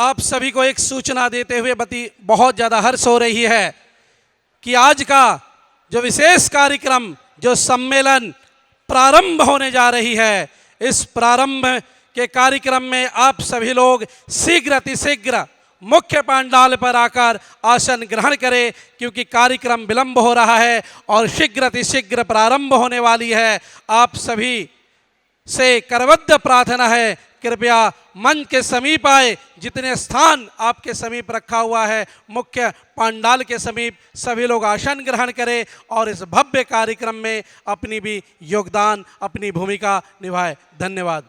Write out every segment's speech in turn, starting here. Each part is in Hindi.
आप सभी को एक सूचना देते हुए बहुत ज़्यादा हर्ष हो रही है कि आज का जो विशेष कार्यक्रम, जो सम्मेलन प्रारंभ होने जा रही है, इस प्रारंभ के कार्यक्रम में आप सभी लोग शीघ्र अतिशीघ्र मुख्य पंडाल पर आकर आसन ग्रहण करें, क्योंकि कार्यक्रम विलंब हो रहा है और शीघ्र अतिशीघ्र प्रारंभ होने वाली है। आप सभी से करबद्ध प्रार्थना है, कृपया मंच के समीप आए। जितने स्थान आपके समीप रखा हुआ है मुख्य पंडाल के समीप, सभी लोग आसन ग्रहण करें और इस भव्य कार्यक्रम में अपनी भी योगदान, अपनी भूमिका निभाएं। धन्यवाद।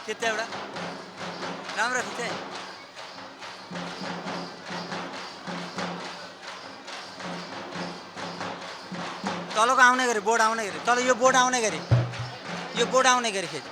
कितने बड़ा नाम रखते हैं तलको आउने गरी बोर्ड आउने गरी तल यो बोर्ड आउने गरी खेच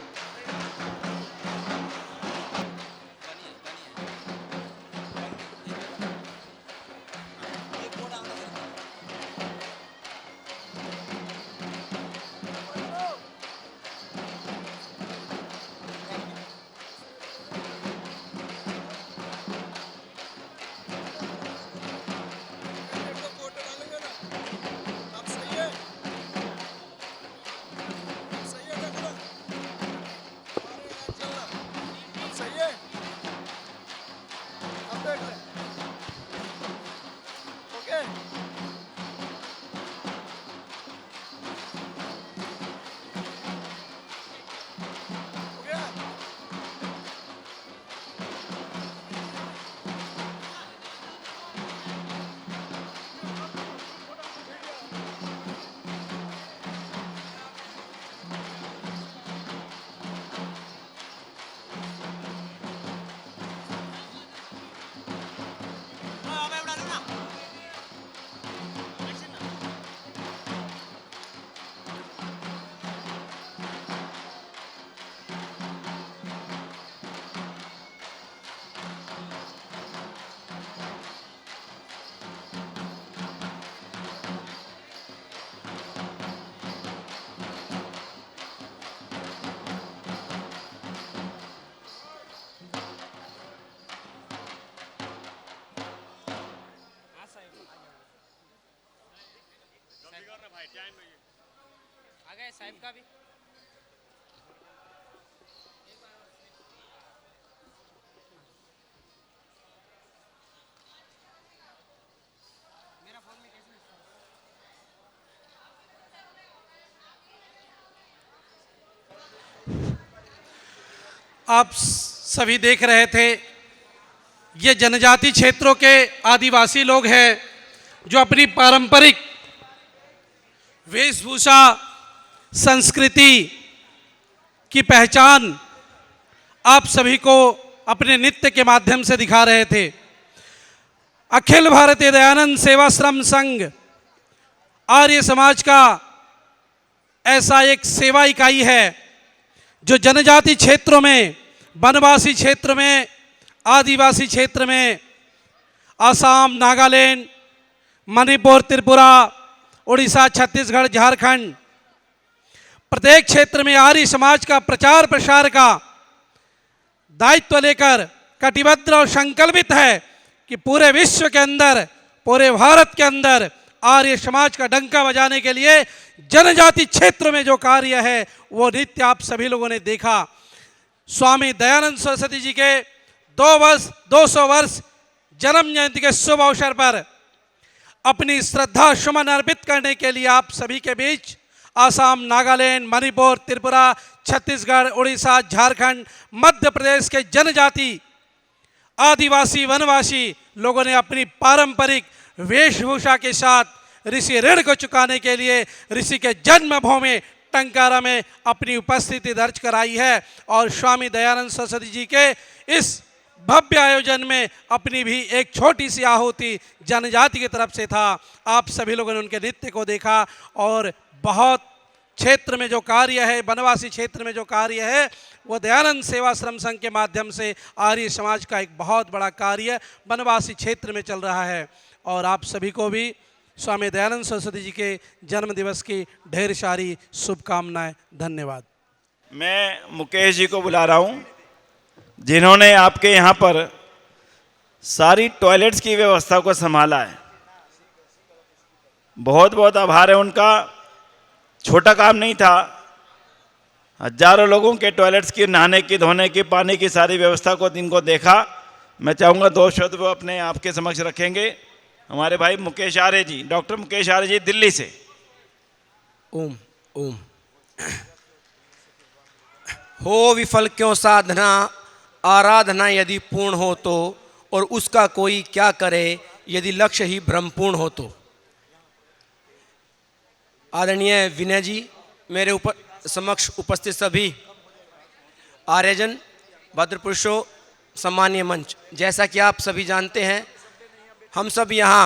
आ गए साहब का भी मेरा फोन में कैसे आप सभी देख रहे थे, ये जनजाति क्षेत्रों के आदिवासी लोग हैं जो अपनी पारंपरिक वेशभूषा संस्कृति की पहचान आप सभी को अपने नृत्य के माध्यम से दिखा रहे थे। अखिल भारतीय दयानंद सेवाश्रम संघ आर्य समाज का ऐसा एक सेवा इकाई है जो जनजाति क्षेत्रों में, वनवासी क्षेत्र में, आदिवासी क्षेत्र में, असम, नागालैंड, मणिपुर, त्रिपुरा, उड़ीसा, छत्तीसगढ़, झारखंड, प्रत्येक क्षेत्र में आर्य समाज का प्रचार प्रसार का दायित्व लेकर कटिबद्ध और संकल्पित है कि पूरे विश्व के अंदर, पूरे भारत के अंदर आर्य समाज का डंका बजाने के लिए जनजाति क्षेत्र में जो कार्य है वो नृत्य आप सभी लोगों ने देखा। स्वामी दयानंद सरस्वती जी के 200 वर्ष जन्म जयंती के शुभ अवसर पर अपनी श्रद्धा सुमन अर्पित करने के लिए आप सभी के बीच असम, नागालैंड, मणिपुर, त्रिपुरा, छत्तीसगढ़, उड़ीसा, झारखंड, मध्य प्रदेश के जनजाति, आदिवासी, वनवासी लोगों ने अपनी पारंपरिक वेशभूषा के साथ ऋषि ऋण को चुकाने के लिए ऋषि के जन्मभूमि टंकारा में अपनी उपस्थिति दर्ज कराई है। और स्वामी दयानंद सरस्वती जी के इस भव्य आयोजन में अपनी भी एक छोटी सी आहुति जनजाति की तरफ से था। आप सभी लोगों ने उनके नृत्य को देखा और बहुत क्षेत्र में जो कार्य है, वनवासी क्षेत्र में जो कार्य है, वो दयानंद सेवाश्रम संघ के माध्यम से आर्य समाज का एक बहुत बड़ा कार्य वनवासी क्षेत्र में चल रहा है। और आप सभी को भी स्वामी दयानंद सरस्वती जी के जन्म दिवस की ढेर सारी शुभकामनाएं। धन्यवाद। मैं मुकेश जी को बुला रहा हूं, जिन्होंने आपके यहाँ पर सारी टॉयलेट्स की व्यवस्था को संभाला है। बहुत बहुत आभार है उनका। छोटा काम नहीं था। हजारों लोगों के टॉयलेट्स की, नहाने की, धोने की, पानी की सारी व्यवस्था को इनको देखा। मैं चाहूँगा 2 शब्द वो अपने आपके समक्ष रखेंगे। हमारे भाई मुकेश आर्य जी, डॉक्टर मुकेश आर्य जी, दिल्ली से। ओम ओम। हो विफल क्यों साधना, आराधना यदि पूर्ण हो तो, और उसका कोई क्या करे यदि लक्ष्य ही ब्रह्मपूर्ण हो तो। आदरणीय विनय जी, मेरे समक्ष उपस्थित सभी आर्यजन, भद्रपुरुषों, सम्मानीय मंच, जैसा कि आप सभी जानते हैं, हम सब यहाँ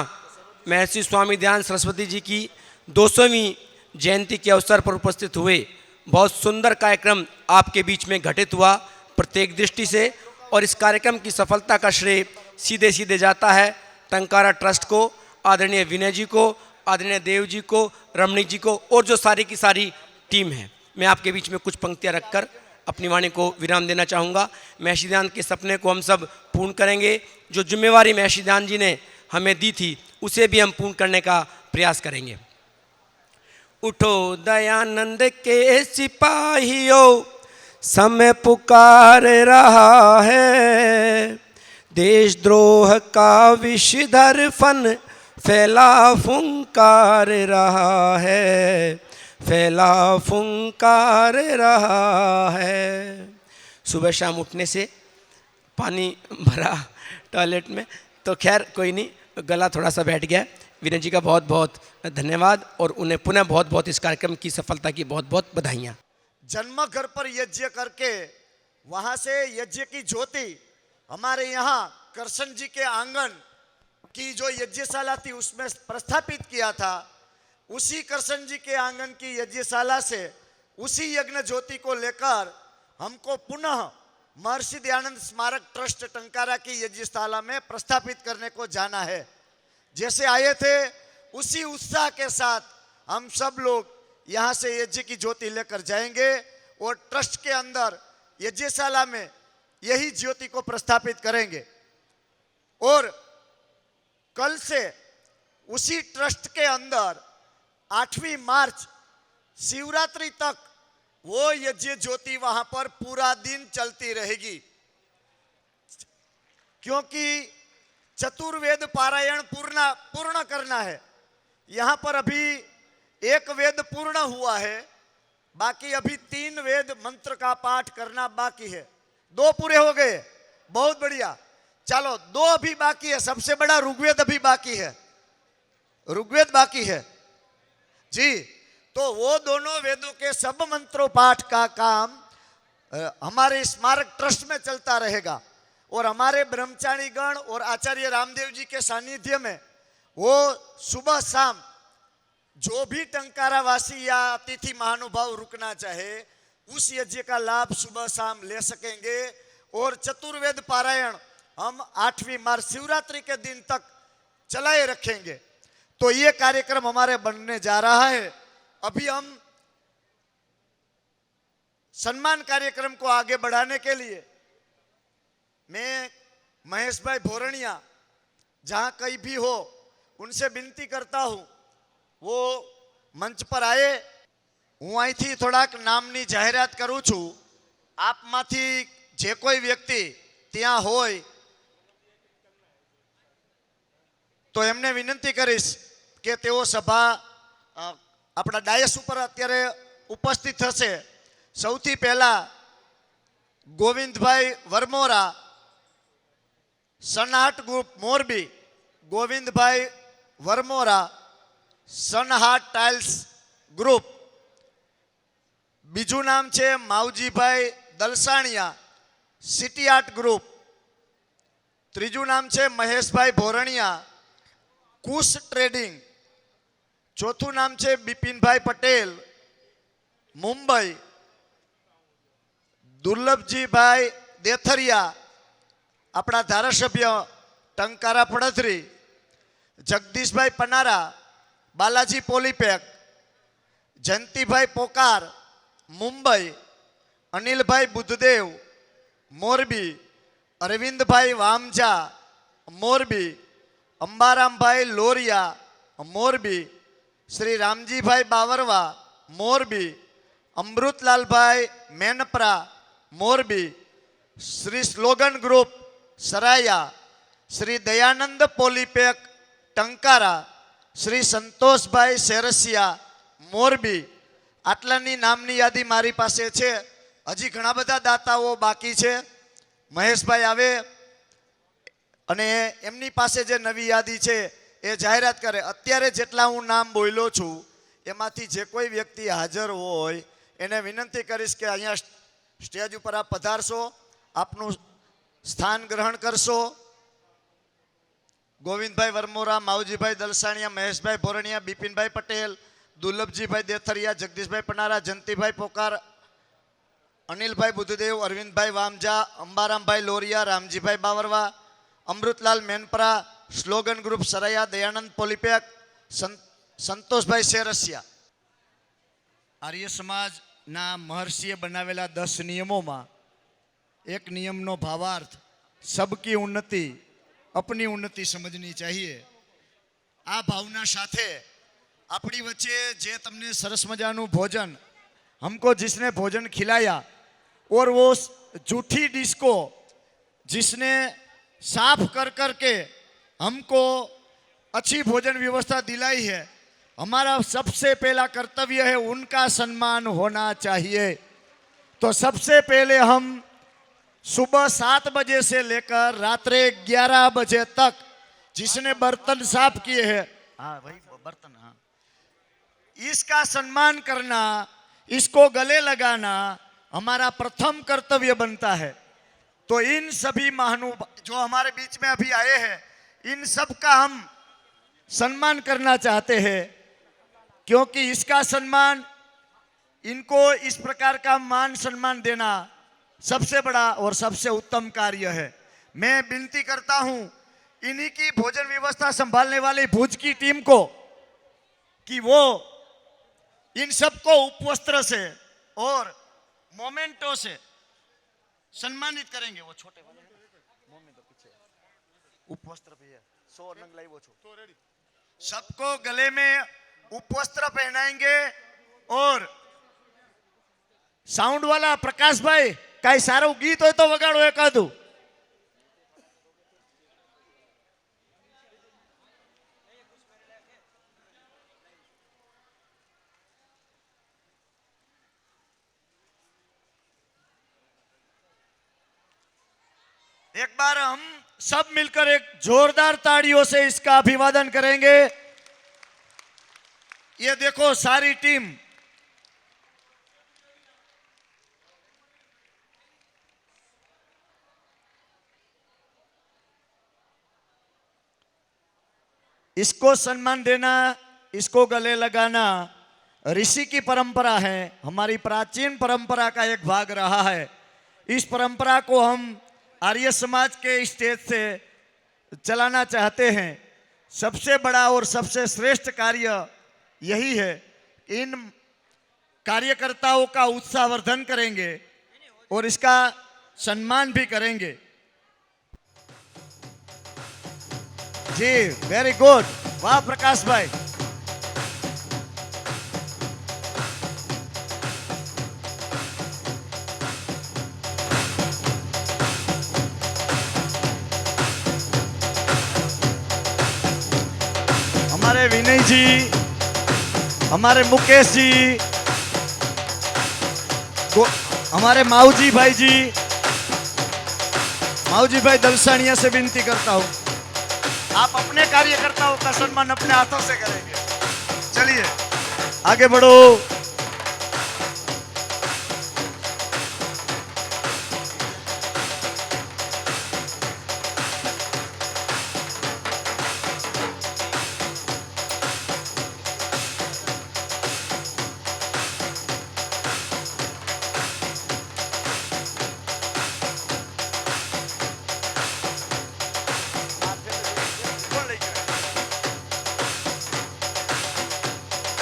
महर्षि स्वामी दयानंद सरस्वती जी की 200वीं जयंती के अवसर पर उपस्थित हुए। बहुत सुंदर कार्यक्रम आपके बीच में घटित हुआ प्रत्येक दृष्टि से, और इस कार्यक्रम की सफलता का श्रेय सीधे सीधे जाता है टंकारा ट्रस्ट को, आदरणीय विनय जी को, आदरणीय देव जी को, रमणीक जी को, और जो सारी की सारी टीम है। मैं आपके बीच में कुछ पंक्तियां रखकर अपनी वाणी को विराम देना चाहूँगा। महर्षि दयानंद के सपने को हम सब पूर्ण करेंगे। जो जिम्मेवारी महर्षि दयानंद जी ने हमें दी थी उसे भी हम पूर्ण करने का प्रयास करेंगे। उठो दयानंद के सिपाहियों, समय पुकार रहा है, देशद्रोह का विषधर फन फैला फुंकार रहा है, फैला फुंकार रहा है। सुबह शाम उठने से पानी भरा टॉयलेट में, तो खैर कोई नहीं, गला थोड़ा सा बैठ गया। विनय जी का बहुत बहुत धन्यवाद, और उन्हें पुनः बहुत बहुत इस कार्यक्रम की सफलता की बहुत बहुत बधाइयाँ। जन्म घर पर यज्ञ करके वहां से यज्ञ की ज्योति हमारे यहाँ करसन जी के आंगन की जो यज्ञशाला थी उसमें प्रस्थापित किया था। उसी करसन जी के आंगन की यज्ञशाला से उसी यज्ञ ज्योति को लेकर हमको पुनः महर्षि दयानंद स्मारक ट्रस्ट टंकारा की यज्ञशाला में प्रस्थापित करने को जाना है। जैसे आए थे उसी उत्साह के साथ हम सब लोग यहाँ से यज्ञ की ज्योति लेकर जाएंगे और ट्रस्ट के अंदर यज्ञशाला में यही ज्योति को प्रस्थापित करेंगे। और कल से उसी ट्रस्ट के अंदर 8वीं मार्च शिवरात्रि तक वो यज्ञ ज्योति वहां पर पूरा दिन चलती रहेगी, क्योंकि चतुर्वेद पारायण पूर्ण करना है। यहाँ पर अभी एक वेद पूर्ण हुआ है, बाकी अभी 3 वेद मंत्र का पाठ करना बाकी है। 2 पूरे हो गए, बहुत बढ़िया। चलो 2 अभी बाकी है, सबसे बड़ा ऋग्वेद अभी बाकी है, ऋग्वेद बाकी है जी। तो वो दोनों वेदों के सब मंत्रों पाठ का काम हमारे स्मारक ट्रस्ट में चलता रहेगा, और हमारे ब्रह्मचारी गण और आचार्य रामदेव जी के सानिध्य में वो सुबह शाम जो भी टंकारा वासी या अतिथि महानुभाव रुकना चाहे उस यज्ञ का लाभ सुबह शाम ले सकेंगे। और चतुर्वेद पारायण हम 8वीं मार्च शिवरात्रि के दिन तक चलाए रखेंगे। तो ये कार्यक्रम हमारे बनने जा रहा है। अभी हम सम्मान कार्यक्रम को आगे बढ़ाने के लिए मैं महेश भाई भोरणिया जहां कहीं भी हो उनसे विनती करता हूं वो मंच पर आए। હું અહીંથી થોડાક નામની જાહેરાત કરું છું। આપમાંથી જે કોઈ વ્યક્તિ ત્યાં હોય તો એમને વિનંતી કરીશ કે તેઓ સભા આપણા ડાયસ ઉપર અત્યારે ઉપસ્થિત થશે। સૌથી પહેલા Govindbhai Varmora, Sunheart group Morbi, Govindbhai Varmora, Sunheart tiles group. बीजू नाम है Mavji bhai Dalsaniya, city art group. त्रीजू नाम है महेश भाई भोरणिया, कुश ट्रेडिंग। चौथू नाम है बिपिन भाई पटेल, मुंबई। दुर्लभजी भाई देथरिया, अपना धारासभ्य टंकारा पड़थरी। जगदीश भाई पनारा, बालाजी पोलीपैक। जयंती भाई पोकार, मुंबई। अनिल भाई बुद्धदेव, मोरबी। अरविंद भाई वामजा, मोरबी। अंबाराम भाई लोरिया, मोरबी। श्री रामजी भाई बावरवा, Morbi. Amritlal bhai Menpara, Morbi. Shri slogan group Saraya. Shri Dayanand Polypack Tankara. Shri Santosh bhai Sersiya, Morbi. आटलानी नामनी यादी मारी पासे छे। हजी घणा बधा दाताओ बाकी छे। महेश भाई आवे अने एमनी पासे जे नवी यादी छे ए जाहेरात करे। अत्यारे जेटला हूँ नाम बोल्यो छूं एमांथी जे कोई व्यक्ति हाजर होय एने विनंती करीश के अहींया स्टेज पर आप पधारशो, आपनुं स्थान ग्रहण करशो। गोविंद भाई वरमोरा, मावजी भाई दलसाणिया, महेश भाई भोरणिया, बिपिन भाई पटेल, दुर्लभजी भाई देथरिया, जगदीश भाई पनारा, जंती भाई पोकार, अनिल भाई बुद्धदेव, अरविंद भाई वामजा, अंबाराम भाई लोरिया, रामजी भाई बावरवा, अमृतलाल मेनपरा, स्लोगन ग्रुप सरया, दयानंद पोलिपेक, संतोष भाई शेरसिया। आर्य समाज ना महर्षिए बनावेला 10 नियमों एक नियमनो भावार्थ सबकी उन्नति अपनी उन्नति समझनी चाहिए। आ भावना साथे अपनी वच्चे जे तमने सरस मजानु भोजन हमको जिसने भोजन खिलाया और वो जूठी डिश को जिसने साफ कर करके हमको अच्छी भोजन व्यवस्था दिलाई है, हमारा सबसे पहला कर्तव्य है उनका सम्मान होना चाहिए। तो सबसे पहले हम सुबह 7 बजे से लेकर रात्रे 11 बजे तक जिसने बर्तन साफ किए हैं, हाँ भाई बर्तन, हाँ, इसका सम्मान करना, इसको गले लगाना हमारा प्रथम कर्तव्य बनता है। तो इन सभी महानुभाव जो हमारे बीच में अभी आए हैं, इन सब का हम सम्मान करना चाहते हैं, क्योंकि इसका सम्मान, इनको इस प्रकार का मान सम्मान देना सबसे बड़ा और सबसे उत्तम कार्य है। मैं विनती करता हूं इन्हीं की भोजन व्यवस्था संभालने वाली भुज की टीम को कि वो इन सबको उपवस्त्र से और मोमेंटो से सम्मानित करेंगे। वो छोटे वाले मोमेंटो पीछे उपवस्त्र भैया 100 नंग लाई वो सबको गले में उपवस्त्र पहनाएंगे। और साउंड वाला प्रकाश भाई कई सारू गीत हो तो वगाड़ो एकादू। एक बार हम सब मिलकर एक जोरदार ताड़ियों से इसका अभिवादन करेंगे। ये देखो सारी टीम, इसको सम्मान देना, इसको गले लगाना ऋषि की परंपरा है, हमारी प्राचीन परंपरा का एक भाग रहा है। इस परंपरा को हम आर्य समाज के स्टेज से चलाना चाहते हैं। सबसे बड़ा और सबसे श्रेष्ठ कार्य यही है। इन कार्यकर्ताओं का उत्साहवर्धन करेंगे और इसका सम्मान भी करेंगे। जी वेरी गुड, वाह प्रकाश भाई। हमारे विनय जी, हमारे मुकेश जी, हमारे माऊजी भाई जी, माऊजी भाई दलसानिया से विनती करता हूं आप अपने कार्यकर्ताओं का सम्मान अपने हाथों से करेंगे। चलिए आगे बढ़ो।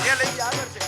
ये ले आगे से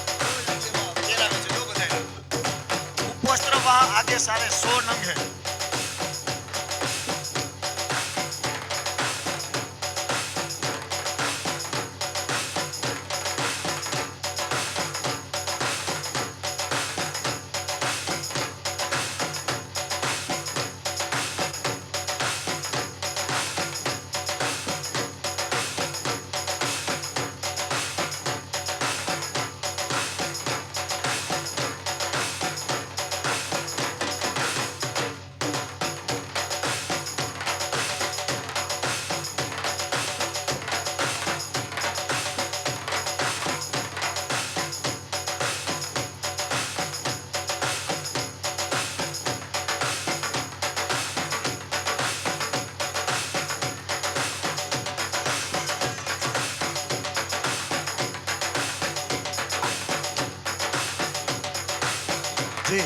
जी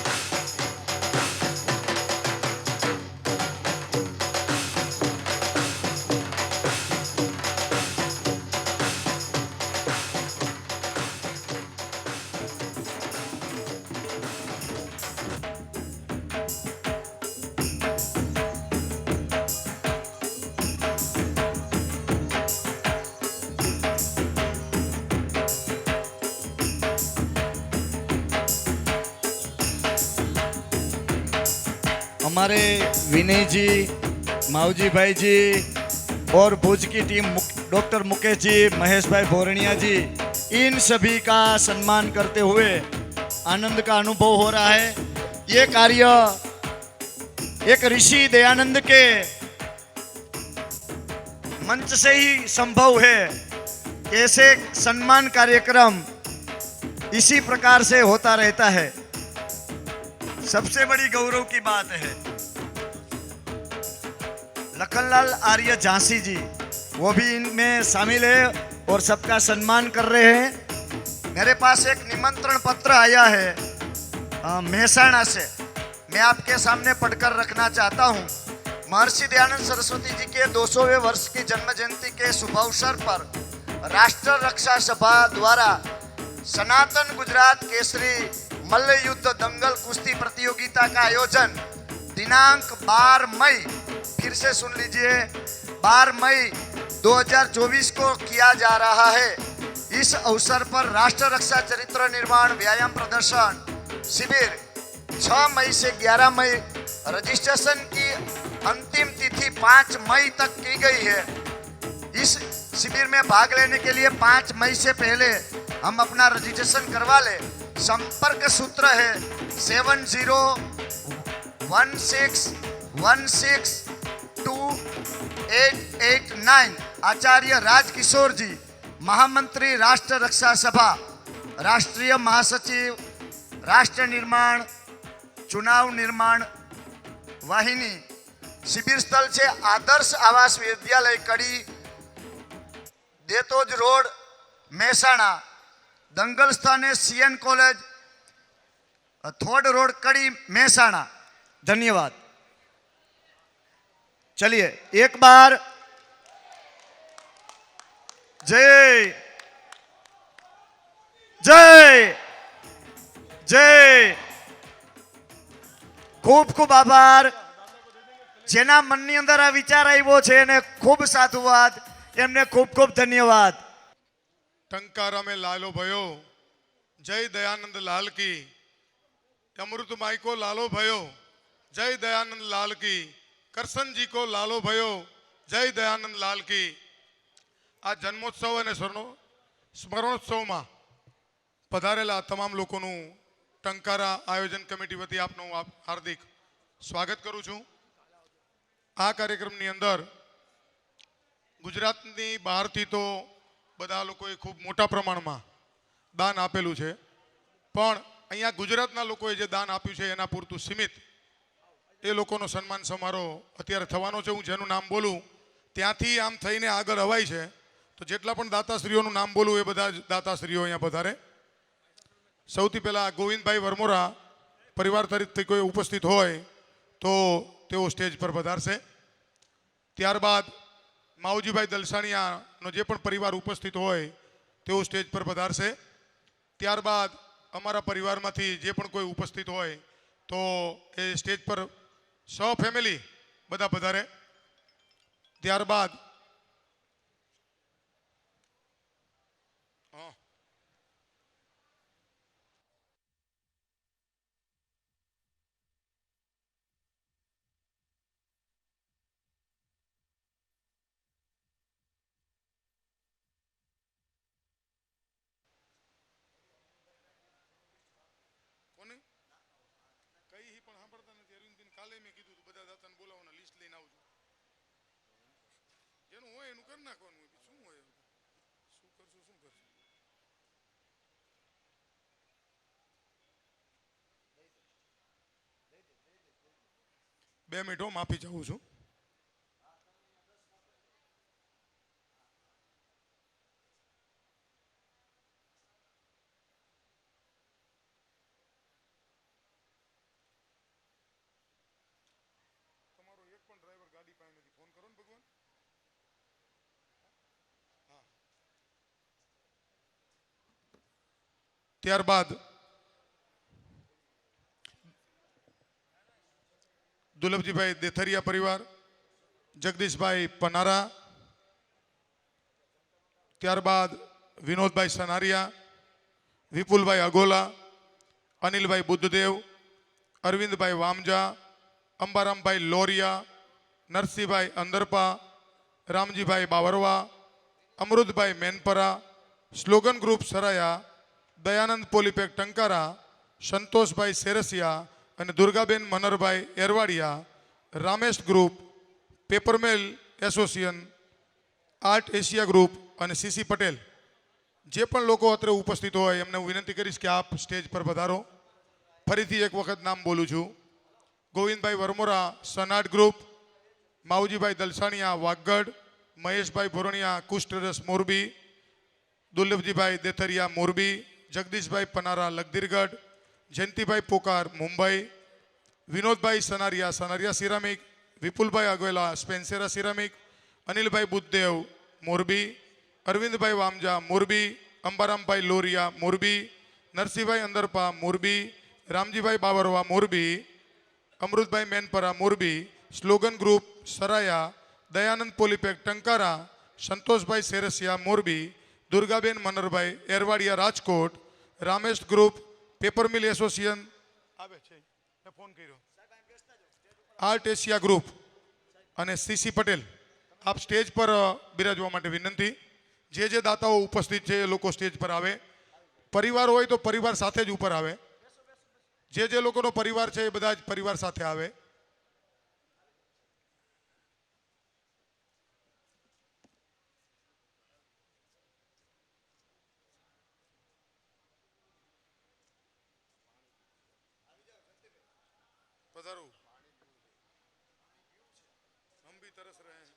हमारे विनय जी, माऊजी भाई जी और भुज की टीम डॉक्टर मुकेश जी, महेश भाई भोरनिया जी, इन सभी का सम्मान करते हुए आनंद का अनुभव हो रहा है। ये कार्य एक ऋषि दयानंद के मंच से ही संभव है। ऐसे सम्मान कार्यक्रम इसी प्रकार से होता रहता है। सबसे बड़ी गौरव की बात है लखनलाल आर्य झांसी जी, वो भी इनमें शामिल है और सबका सम्मान कर रहे हैं। मेरे पास एक निमंत्रण पत्र आया है मेहसाणा से, मैं आपके सामने पढ़कर रखना चाहता हूँ। महर्षि दयानंद सरस्वती जी के 200वें वर्ष की जन्म जयंती के शुभ अवसर पर राष्ट्र रक्षा सभा द्वारा सनातन गुजरात केसरी मल्ल युद्ध दंगल कुश्ती प्रतियोगिता का आयोजन दिनांक 12 मई, फिर से सुन लीजिए, 12 मई 2024 को किया जा रहा है। इस अवसर पर राष्ट्र रक्षा चरित्र निर्माण व्यायाम प्रदर्शन शिविर 6 मई से 11 मई, रजिस्ट्रेशन की अंतिम तिथि 5 मई तक की गई है। इस शिविर में भाग लेने के लिए 5 मई से पहले हम अपना रजिस्ट्रेशन करवा ले। संपर्क सूत्र है 7016162889। आचार्य राजकिशोर जी, महामंत्री राष्ट्र रक्षा सभा, राष्ट्रीय महासचिव, राष्ट्र निर्माण चुनाव निर्माण वाहिनी। शिविर स्थल से आदर्श आवास विद्यालय कड़ी, देतोज रोड, मेहसाणा। दंगल स्थान है सीएन कॉलेज, थोड रोड, कड़ी, मेहसाणा। धन्यवाद। चलिए एक बार जय जय जय। खूब खूब आभार। જેના મનની અંદર આ વિચાર આવ્યો છે એને ખૂબ સાધુવાદ, એમને ખૂબ ખૂબ ધન્યવાદ। टंकारा में लालो भयो, जय दयानंद लाल की। अमृत माई को लालो भयो, जय दयानंद लाल की। करसन जी को लालो भयो, जय दयानंद लाल की। आ जन्मोत्सव અને સ્મરણોત્સવ માં પધારેલા તમામ લોકોનું ટંકારા આયોજન કમિટી વતી આપનું હાર્દિક સ્વાગત કરું છું। આ કાર્યક્રમની અંદર ગુજરાતની બહારથી તો બધા લોકોએ ખૂબ મોટા પ્રમાણમાં દાન આપેલું છે, પણ અહીંયા ગુજરાતના લોકોએ જે દાન આપ્યું છે એના પૂરતું સીમિત એ લોકોનો સન્માન સમારોહ અત્યારે થવાનો છે। હું જેનું નામ બોલું ત્યાંથી આમ થઈને આગળ અવાય છે, તો જેટલા પણ દાતાશ્રીઓનું નામ બોલું એ બધા દાતાશ્રીઓ અહીંયા પધારે। સૌથી પહેલાં ગોવિંદભાઈ વરમોરા પરિવાર તરફથી કોઈ ઉપસ્થિત હોય તો તેઓ સ્ટેજ પર પધારશે। ત્યારબાદ માવજીભાઈ દલસાણીયાનો જે પણ પરિવાર ઉપસ્થિત હોય તેઓ સ્ટેજ પર પધારશે। ત્યારબાદ અમારા પરિવારમાંથી જે પણ કોઈ ઉપસ્થિત હોય તો એ સ્ટેજ પર ફેમિલી બધા પધારે। ત્યારબાદ કઈ પણ સાંભળતા નથી। અરવિંદબેન કાલે મેં કીધું હતું બધા દાતાને બોલાવવાના લિસ્ટ લઈને આવજો, જેનું હોય એનું કરી નાખવાનું। શું હોય, શું કરશું શું કરશું। 2 મિનિટ માફી ચાહું છું। ત્યારબાદ દુલભજીભાઈ દેથરિયા પરિવાર, જગદીશભાઈ પનારા, ત્યારબાદ Vinodbhai Sanariya, Vipulbhai Agola, Anilbhai Buddhdev, Arvindbhai Vamja, Ambarambhai Loriya, Narsinhbhai Andarpa, Ramjibhai Bavarva, Amrutbhai Menpara, slogan group Saraya, Dayanand Polypack Tankara, Santoshbhai Sersiya અને Durgaben Manarbhai Ervadiya, Ramesh group, paper mill association, art Asia group અને સીસી પટેલ, જે પણ લોકો અત્રે ઉપસ્થિત હોય એમને હું વિનંતી કરીશ કે આપ સ્ટેજ પર પધારો. ફરીથી એક વખત નામ બોલું છું. ગોવિંદભાઈ વરમોરા, સનાટ ગ્રુપ, માવજીભાઈ દલસાણિયા, વાગડ, મહેશભાઈ ભોરણિયા, કુષ્ઠરસ Morbi, Durlabhjibhai Detharia, Morbi, Jagdishbhai Panara, Lakhdhirgadh, Jayantibhai Pokar, Mumbai, Vinodbhai Sanariya, Sanariya ceramic, Vipulbhai Agvela, Spensera ceramic, Anilbhai Buddhdev, Morbi, Arvindbhai Vamja, Morbi, Ambarambhai Loriya, Morbi, Narsinhbhai Andarpa, Morbi, Ramjibhai Bavarva, Morbi, Amrutbhai Menpara, Morbi, slogan group Saraya, Dayanand Polypack Tankara, Santoshbhai Sersiya, Morbi, Durgaben Manarbhai Ervadiya, Rajkot, Ramesh group, paper mill association આવે છે, ફોન કર્યો, આર્ટ એશિયા ગ્રુપ અને સીસી પટેલ, આપ સ્ટેજ પર બિરાજવા માટે વિનંતી. જે દાતાઓ ઉપસ્થિત છે એ લોકો સ્ટેજ પર આવે. પરિવાર હોય તો પરિવાર સાથે જ ઉપર આવે. જે લોકોનો પરિવાર છે એ બધા જ પરિવાર સાથે આવે. पधारो, हम भी तरस रहे हैं.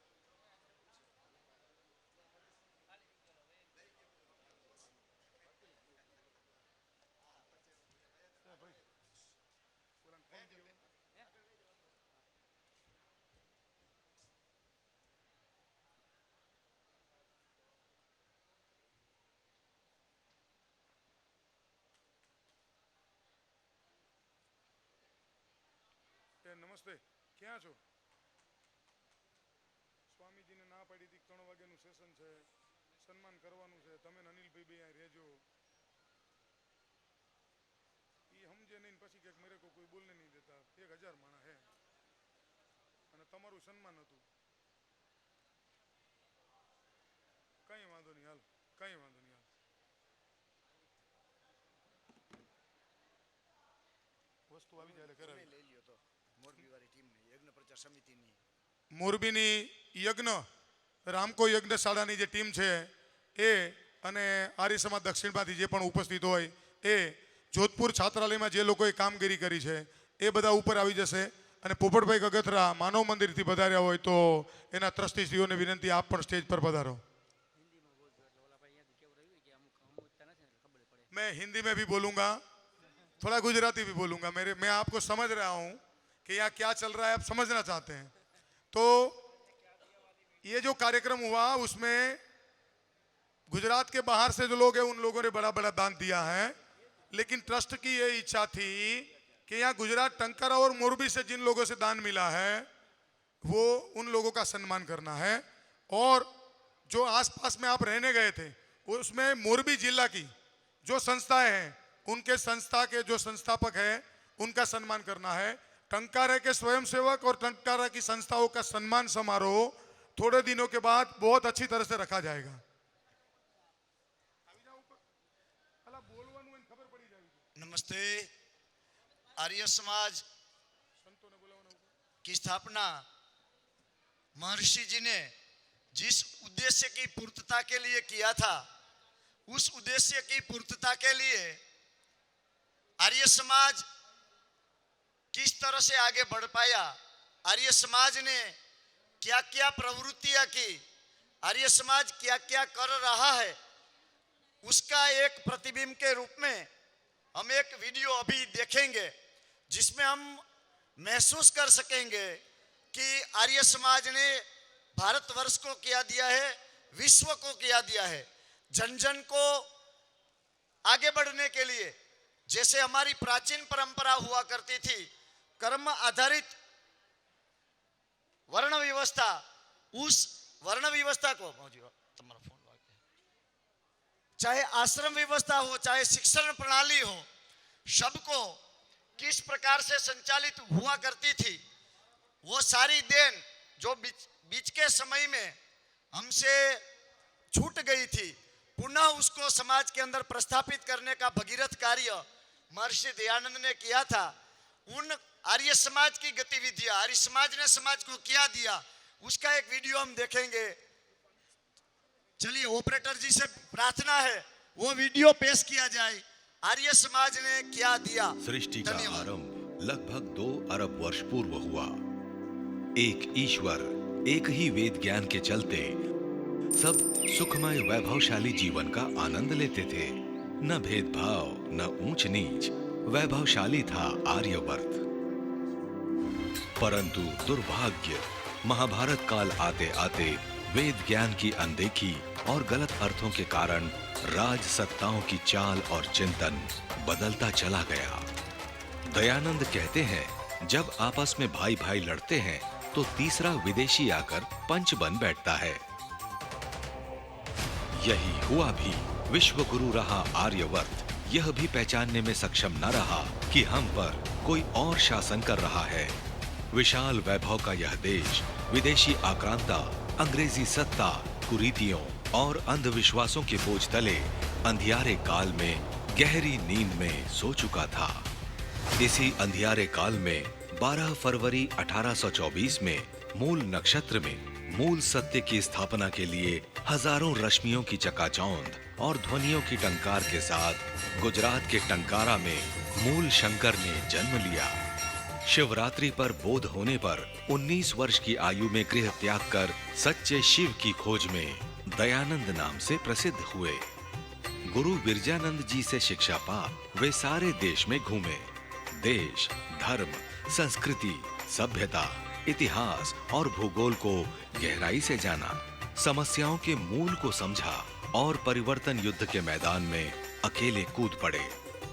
નમસ્તે, ક્યાં છો? સ્વામીજીને ના પાડી હતી 3 વાગ્યાનું સેશન છે, સન્માન કરવાનું છે, તમે અનિલભાઈ બે અહીં રહેજો. એ સમજે નહીં, પછી કે મેરે કો કોઈ બોલને નહીં દેતા. 1000 માણસ હે અને તમારું સન્માન હતું. કઈ વાંધો નહીં, હાલ, કઈ વાંધો નહીં, હાલ. વસ્તુ આવી જાય કરાવી લઈ લ્યો તો. મોરબીની યજ્ઞ રામકો યજ્ઞશાળાની જે ટીમ છે એ અને આર્ય સમાજ દક્ષિણમાંથી જે પણ ઉપસ્થિત હોય એ જોધપુર છાત્રાલયમાં જે લોકોએ કામગીરી કરી છે એ બધા ઉપર આવી જશે. અને પોપટભાઈ ગગથરા માનવ મંદિરથી પધાર્યા હોય તો એના ટ્રસ્ટીશ્રીઓને વિનંતી, આપ પણ સ્ટેજ પર પધારો. मैं हिंदी में भी बोलूँगा, थोड़ा गुजराती भी बोलूँगा. मैं आपको समझ रहा हूँ कि यहाँ क्या चल रहा है, आप समझना चाहते हैं. तो ये जो कार्यक्रम हुआ उसमें गुजरात के बाहर से जो लोग हैं उन लोगों ने बड़ा बड़ा दान दिया है, लेकिन ट्रस्ट की ये इच्छा थी कि यहाँ गुजरात टंकारा और मोरबी से जिन लोगों से दान मिला है वो उन लोगों का सम्मान करना है. और जो आसपास में आप रहने गए थे उसमें मोरबी जिला की जो संस्थाएं हैं उनके संस्था के जो संस्थापक हैं उनका सम्मान करना है. टंकारा के स्वयंसेवक और टंकारा की संस्थाओं का सम्मान समारोह थोड़े दिनों के बाद बहुत अच्छी तरह से रखा जाएगा. नमस्ते. आर्य समाज की स्थापना महर्षि जी ने जिस उद्देश्य की पूर्तता के लिए किया था उस उद्देश्य की पूर्तता के लिए आर्य समाज किस तरह से आगे बढ़ पाया, आर्य समाज ने क्या क्या प्रवृत्तियां की, आर्य समाज क्या क्या कर रहा है, उसका एक प्रतिबिंब के रूप में हम एक वीडियो अभी देखेंगे जिसमें हम महसूस कर सकेंगे कि आर्य समाज ने भारतवर्ष को क्या दिया है, विश्व को क्या दिया है. जन जन को आगे बढ़ने के लिए, जैसे हमारी प्राचीन परंपरा हुआ करती थी, कर्म आधारित वर्ण व्यवस्था, उस वर्ण व्यवस्था को, चाहे आश्रम व्यवस्था हो, चाहे शिक्षण प्रणाली हो, सबको किस प्रकार से संचालित हुआ करती थी, वो सारी देन जो बीच के समय में हमसे छूट गई थी, पुनः उसको समाज के अंदर प्रस्थापित करने का भगीरथ कार्य महर्षि दयानंद ने किया था। उन आर्य समाज की गतिविधियां, आर्य समाज ने समाज को क्या दिया, उसका एक वीडियो हम देखेंगे। चलिए, ऑपरेटर जी से प्रार्थना है वो वीडियो पेश किया जाए, आर्य समाज ने क्या दिया। सृष्टि का आरंभ लगभग 2 अरब वर्ष पूर्व हुआ। एक ईश्वर, एक ही वेद ज्ञान के चलते सब सुखमय वैभवशाली जीवन का आनंद लेते थे। न भेदभाव, न ऊंच नीच, वैभवशाली था आर्यवर्त। परंतु दुर्भाग्य, महाभारत काल आते आते वेद ज्ञान की अनदेखी और गलत अर्थों के कारण राज सत्ताओं की चाल और चिंतन बदलता चला गया। दयानंद कहते हैं, जब आपस में भाई भाई लड़ते हैं तो तीसरा विदेशी आकर पंच बन बैठता है। यही हुआ भी। विश्व गुरु रहा आर्यवर्त यह भी पहचानने में सक्षम न रहा कि हम पर कोई और शासन कर रहा है। विशाल वैभव का यह देश विदेशी आक्रांता, अंग्रेजी सत्ता, कुरीतियों और अंधविश्वासों के बोझ तले अंधियारे काल में गहरी नींद में सो चुका था। इसी अंधियारे काल में 12 फरवरी 1824 में मूल नक्षत्र में मूल सत्य की स्थापना के लिए हजारों रश्मियों की चकाचौंध और ध्वनियों की टंकार के साथ गुजरात के टंकारा में मूल शंकर ने जन्म लिया। शिवरात्रि पर बोध होने पर 19 वर्ष की आयु में गृह त्याग कर सच्चे शिव की खोज में दयानंद नाम से प्रसिद्ध हुए। गुरु विरजानंद जी से शिक्षा पा वे सारे देश में घूमे। देश, धर्म, संस्कृति, सभ्यता, इतिहास और भूगोल को गहराई से जाना, समस्याओं के मूल को समझा और परिवर्तन युद्ध के मैदान में अकेले कूद पड़े।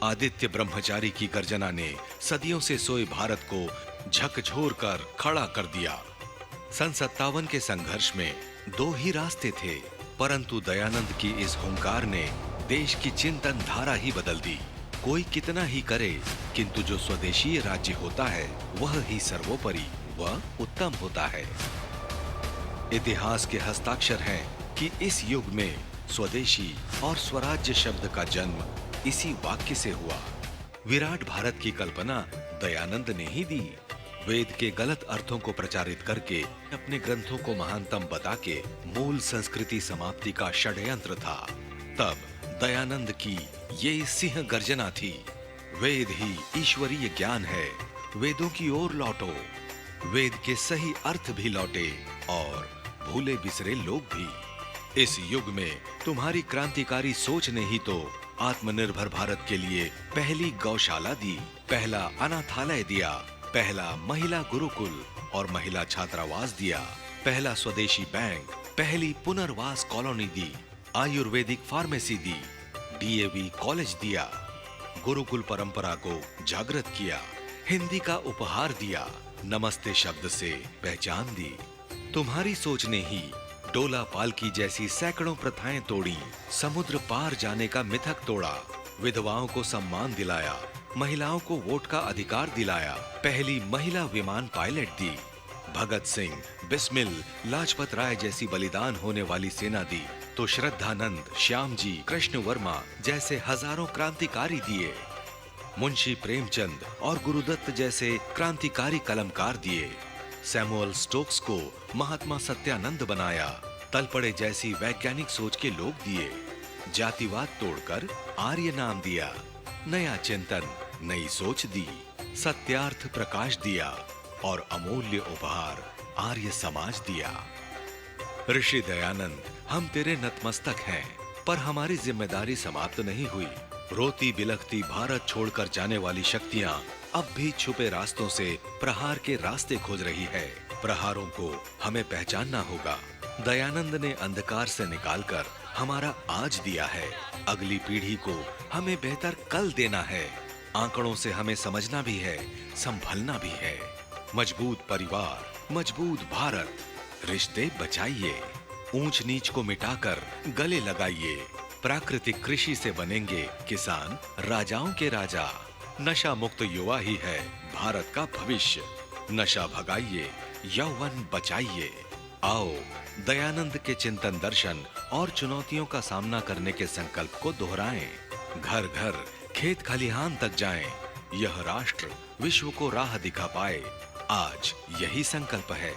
आदित्य ब्रह्मचारी की गर्जना ने सदियों से सोए भारत को झकझोर कर खड़ा कर दिया। सन 57 के संघर्ष में 2 ही रास्ते थे, परंतु दयानंद की इस हुंकार ने देश की चिंतन धारा ही बदल दी। कोई कितना ही करे, किंतु जो स्वदेशी राज्य होता है वह ही सर्वोपरि, वह उत्तम होता है। इतिहास के हस्ताक्षर हैं कि इस युग में स्वदेशी और स्वराज्य शब्द का जन्म इसी वाक्य से हुआ। विराट भारत की कल्पना दयानंद ने ही दी। वेद के गलत अर्थों को प्रचारित करके अपने ग्रंथों को महानतम बता के मूल संस्कृति समाप्ति का षड्यंत्र था। तब दयानंद की ये सिंह गर्जना थी, वेद ही ईश्वरीय ज्ञान है, वेदों की ओर लौटो। वेद के सही अर्थ भी लौटे और भूले बिसरे लोग भी। इस युग में तुम्हारी क्रांतिकारी सोच ने ही तो आत्मनिर्भर भारत के लिए पहली गौशाला दी, पहला अनाथालय दिया, पहला महिला गुरुकुल और महिला छात्रावास दिया, पहला स्वदेशी बैंक, पहली पुनर्वास कॉलोनी दी, आयुर्वेदिक फार्मेसी दी, डीएवी कॉलेज दिया, गुरुकुल परंपरा को जागृत किया, हिंदी का उपहार दिया, नमस्ते शब्द से पहचान दी। तुम्हारी सोच ने ही डोला पालकी जैसी सैकड़ों प्रथाएं तोड़ी, समुद्र पार जाने का मिथक तोड़ा, विधवाओं को सम्मान दिलाया, महिलाओं को वोट का अधिकार दिलाया, पहली महिला विमान पायलट दी, भगत सिंह, बिस्मिल, लाजपत राय जैसी बलिदान होने वाली सेना दी, तो श्रद्धानंद, श्याम जी, कृष्ण वर्मा जैसे हजारों क्रांतिकारी दिए, मुंशी प्रेमचंद और गुरुदत्त जैसे क्रांतिकारी कलमकार दिए, सैमुअल स्टोक्स को महात्मा सत्यानंद बनाया, तलपड़े जैसी वैज्ञानिक सोच के लोग दिए, जातिवाद तोड़कर आर्य नाम दिया, नया चिंतन, नई सोच दी, सत्यार्थ प्रकाश दिया और अमूल्य उपहार आर्य समाज दिया। ऋषि दयानंद, हम तेरे नतमस्तक हैं, पर हमारी जिम्मेदारी समाप्त नहीं हुई। रोती बिलखती भारत छोड़कर जाने वाली शक्तियां अब भी छुपे रास्तों से प्रहार के रास्ते खोज रही है। प्रहारों को हमें पहचानना होगा। दयानंद ने अंधकार से निकालकर हमारा आज दिया है। अगली पीढ़ी को हमें बेहतर कल देना है। आंकड़ों से हमें समझना भी है, संभलना भी है। मजबूत परिवार, मजबूत भारत। रिश्ते बचाइए, ऊंच नीच को मिटाकर गले लगाइए। प्राकृतिक कृषि से बनेंगे किसान राजाओं के राजा। नशा मुक्त युवा ही है भारत का भविष्य। नशा भगाइए, यौवन बचाइए। आओ दयानंद के चिंतन दर्शन और चुनौतियों का सामना करने के संकल्प को दोहराएं। घर घर, खेत खलिहान तक जाएं। यह राष्ट्र विश्व को राह दिखा पाए, आज यही संकल्प है।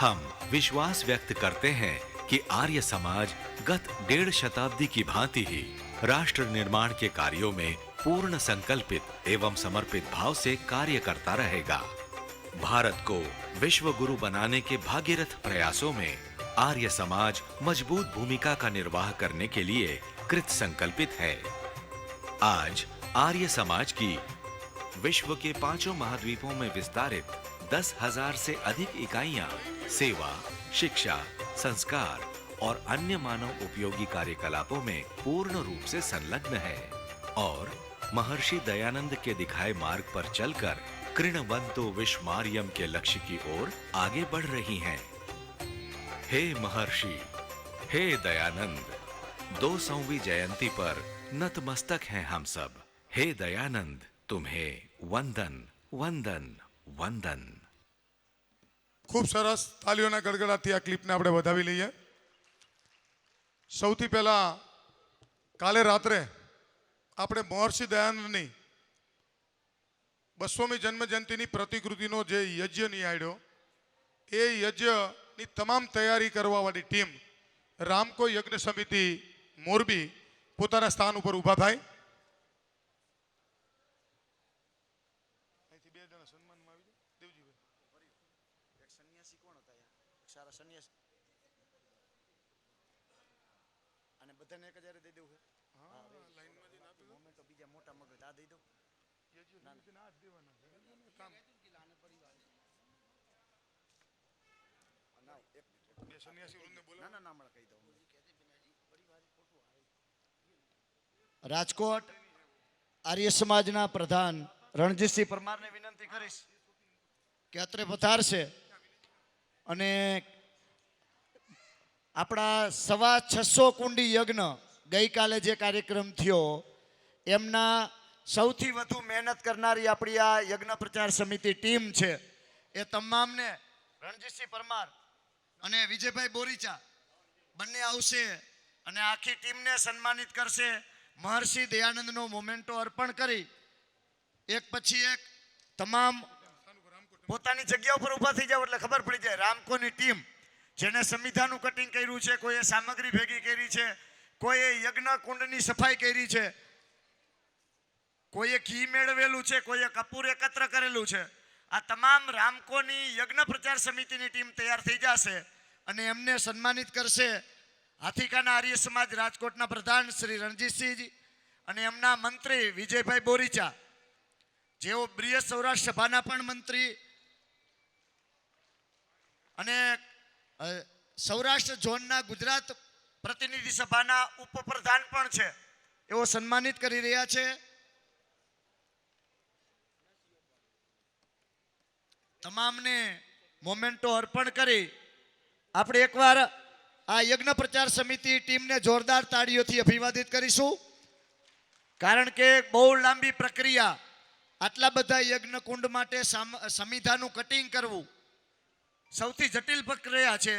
हम विश्वास व्यक्त करते हैं कि आर्य समाज गत 1.5 शताब्दी की भांति ही राष्ट्र निर्माण के कार्यों में पूर्ण संकल्पित एवं समर्पित भाव से कार्य करता रहेगा। भारत को विश्व गुरु बनाने के भागीरथ प्रयासों में आर्य समाज मजबूत भूमिका का निर्वाह करने के लिए कृत संकल्पित है। आज आर्य समाज की विश्व के 5 महाद्वीपों में विस्तारित 10,000 से अधिक इकाइयां सेवा, शिक्षा, संस्कार और अन्य मानव उपयोगी कार्यकलापों में पूर्ण रूप से संलग्न है और महर्षि दयानंद के दिखाए मार्ग पर चलकर कृणवंतो विश्वमार्यम के लक्ष्य की ओर आगे बढ़ रही हैं। हे महर्षि, हे दयानंद, 200वीं जयंती पर नतमस्तक हैं हम सब। हे दयानंद, तुम्हें वंदन वंदन वंदन। ખૂબ સરસ, તાલીઓના ગડગડાટથી આ ક્લિપને આપણે વધાવી લઈએ. સૌથી પહેલા કાલે રાત્રે આપણે મહર્ષિ દયાનંદની 200મી જન્મજયંતિની પ્રતિકૃતિનો જે યજ્ઞ નિહાળ્યો, એ યજ્ઞની તમામ તૈયારી કરવાવાળી ટીમ રામકો યજ્ઞ સમિતિ મોરબી પોતાના સ્થાન ઉપર ઊભા થાય. રાજકોટ આર્ય સમાજના પ્રધાન રણજીતસિંહ પરમારને વિનંતી કરીશ કે અત્રે પધારશે અને આપણા 625 કુંડી યજ્ઞ ગઈકાલે જે કાર્યક્રમ થયો એમના સૌથી વધુ મહેનત કરનારી આપણી આ યજ્ઞ પ્રચાર સમિતિ ટીમ છે, એ તમામને રણજીતસિંહ પરમાર અને વિજયભાઈ બોરીચા બંને આવશે અને આખી ટીમને સન્માનિત કરશે. મહર્ષિ દયાનંદનો મોમેન્ટો અર્પણ કરી એક પછી એક તમામ પોતાની જગ્યા ઉપર ઊભા થઈ જાવ એટલે ખબર પડી જાય. રામકોની ટીમ જેને સંવિધાનનું કટિંગ કર્યું છે, કોઈએ સામગ્રી ભેગી કરી છે, કોઈએ યજ્ઞ કુંડની સફાઈ કરી છે, કોઈએ ઘી મેળવેલું છે, કોઈએ કપૂર એકત્ર કરેલું છે. આ તમામ રામકોની યજ્ઞ પ્રચાર સમિતિની ટીમ તૈયાર થઈ જશે અને એમને સન્માનિત કરશે હાથીકાના આર્ય સમાજ રાજકોટના પ્રધાન શ્રી રણજીતસિંહજી અને એમના મંત્રી વિજયભાઈ બોરીચા, જેઓ બ્રિય સૌરાષ્ટ્ર સભાના પણ મંત્રી અને સૌરાષ્ટ્ર ઝોનના ગુજરાત પ્રતિનિધિ સભાના ઉપપ્રધાન પણ છે, એઓ સન્માનિત કરી રહ્યા છે. તમામને મોમેન્ટો અર્પણ કરી આપણે એકવાર આ યજ્ઞ પ્રચાર સમિતિ ટીમને જોરદાર તાળીઓથી અભિવાદિત કરીશું. કારણ કે બહુ લાંબી પ્રક્રિયા, આટલા બધા યજ્ઞ કુંડ માટે સંવિધાનનું કટિંગ કરવું સૌથી જટિલ પ્રક્રિયા છે.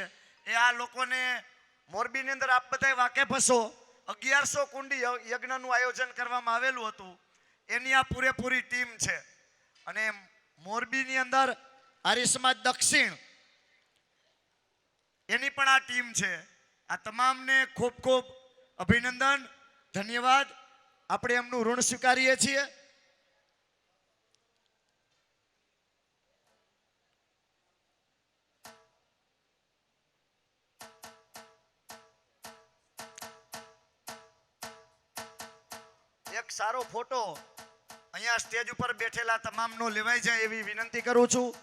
એ આ લોકોને મોરબીની અંદર આપ બધા વાકેફ હશો, 1100 કુંડી યજ્ઞનું આયોજન કરવામાં આવેલું હતું, એની આ પૂરેપૂરી ટીમ છે. અને મોરબીની અંદર આર્ય સમાજ દક્ષિણ એની પણ આ ટીમ છે. આ તમામને ખૂબ ખૂબ અભિનંદન, ધન્યવાદ. આપણે એમનું ઋણ સ્વીકારીએ છીએ. એક સારો ફોટો અહીંયા સ્ટેજ ઉપર બેઠેલા તમામનો લેવાઈ જાય એવી વિનંતી કરું છું.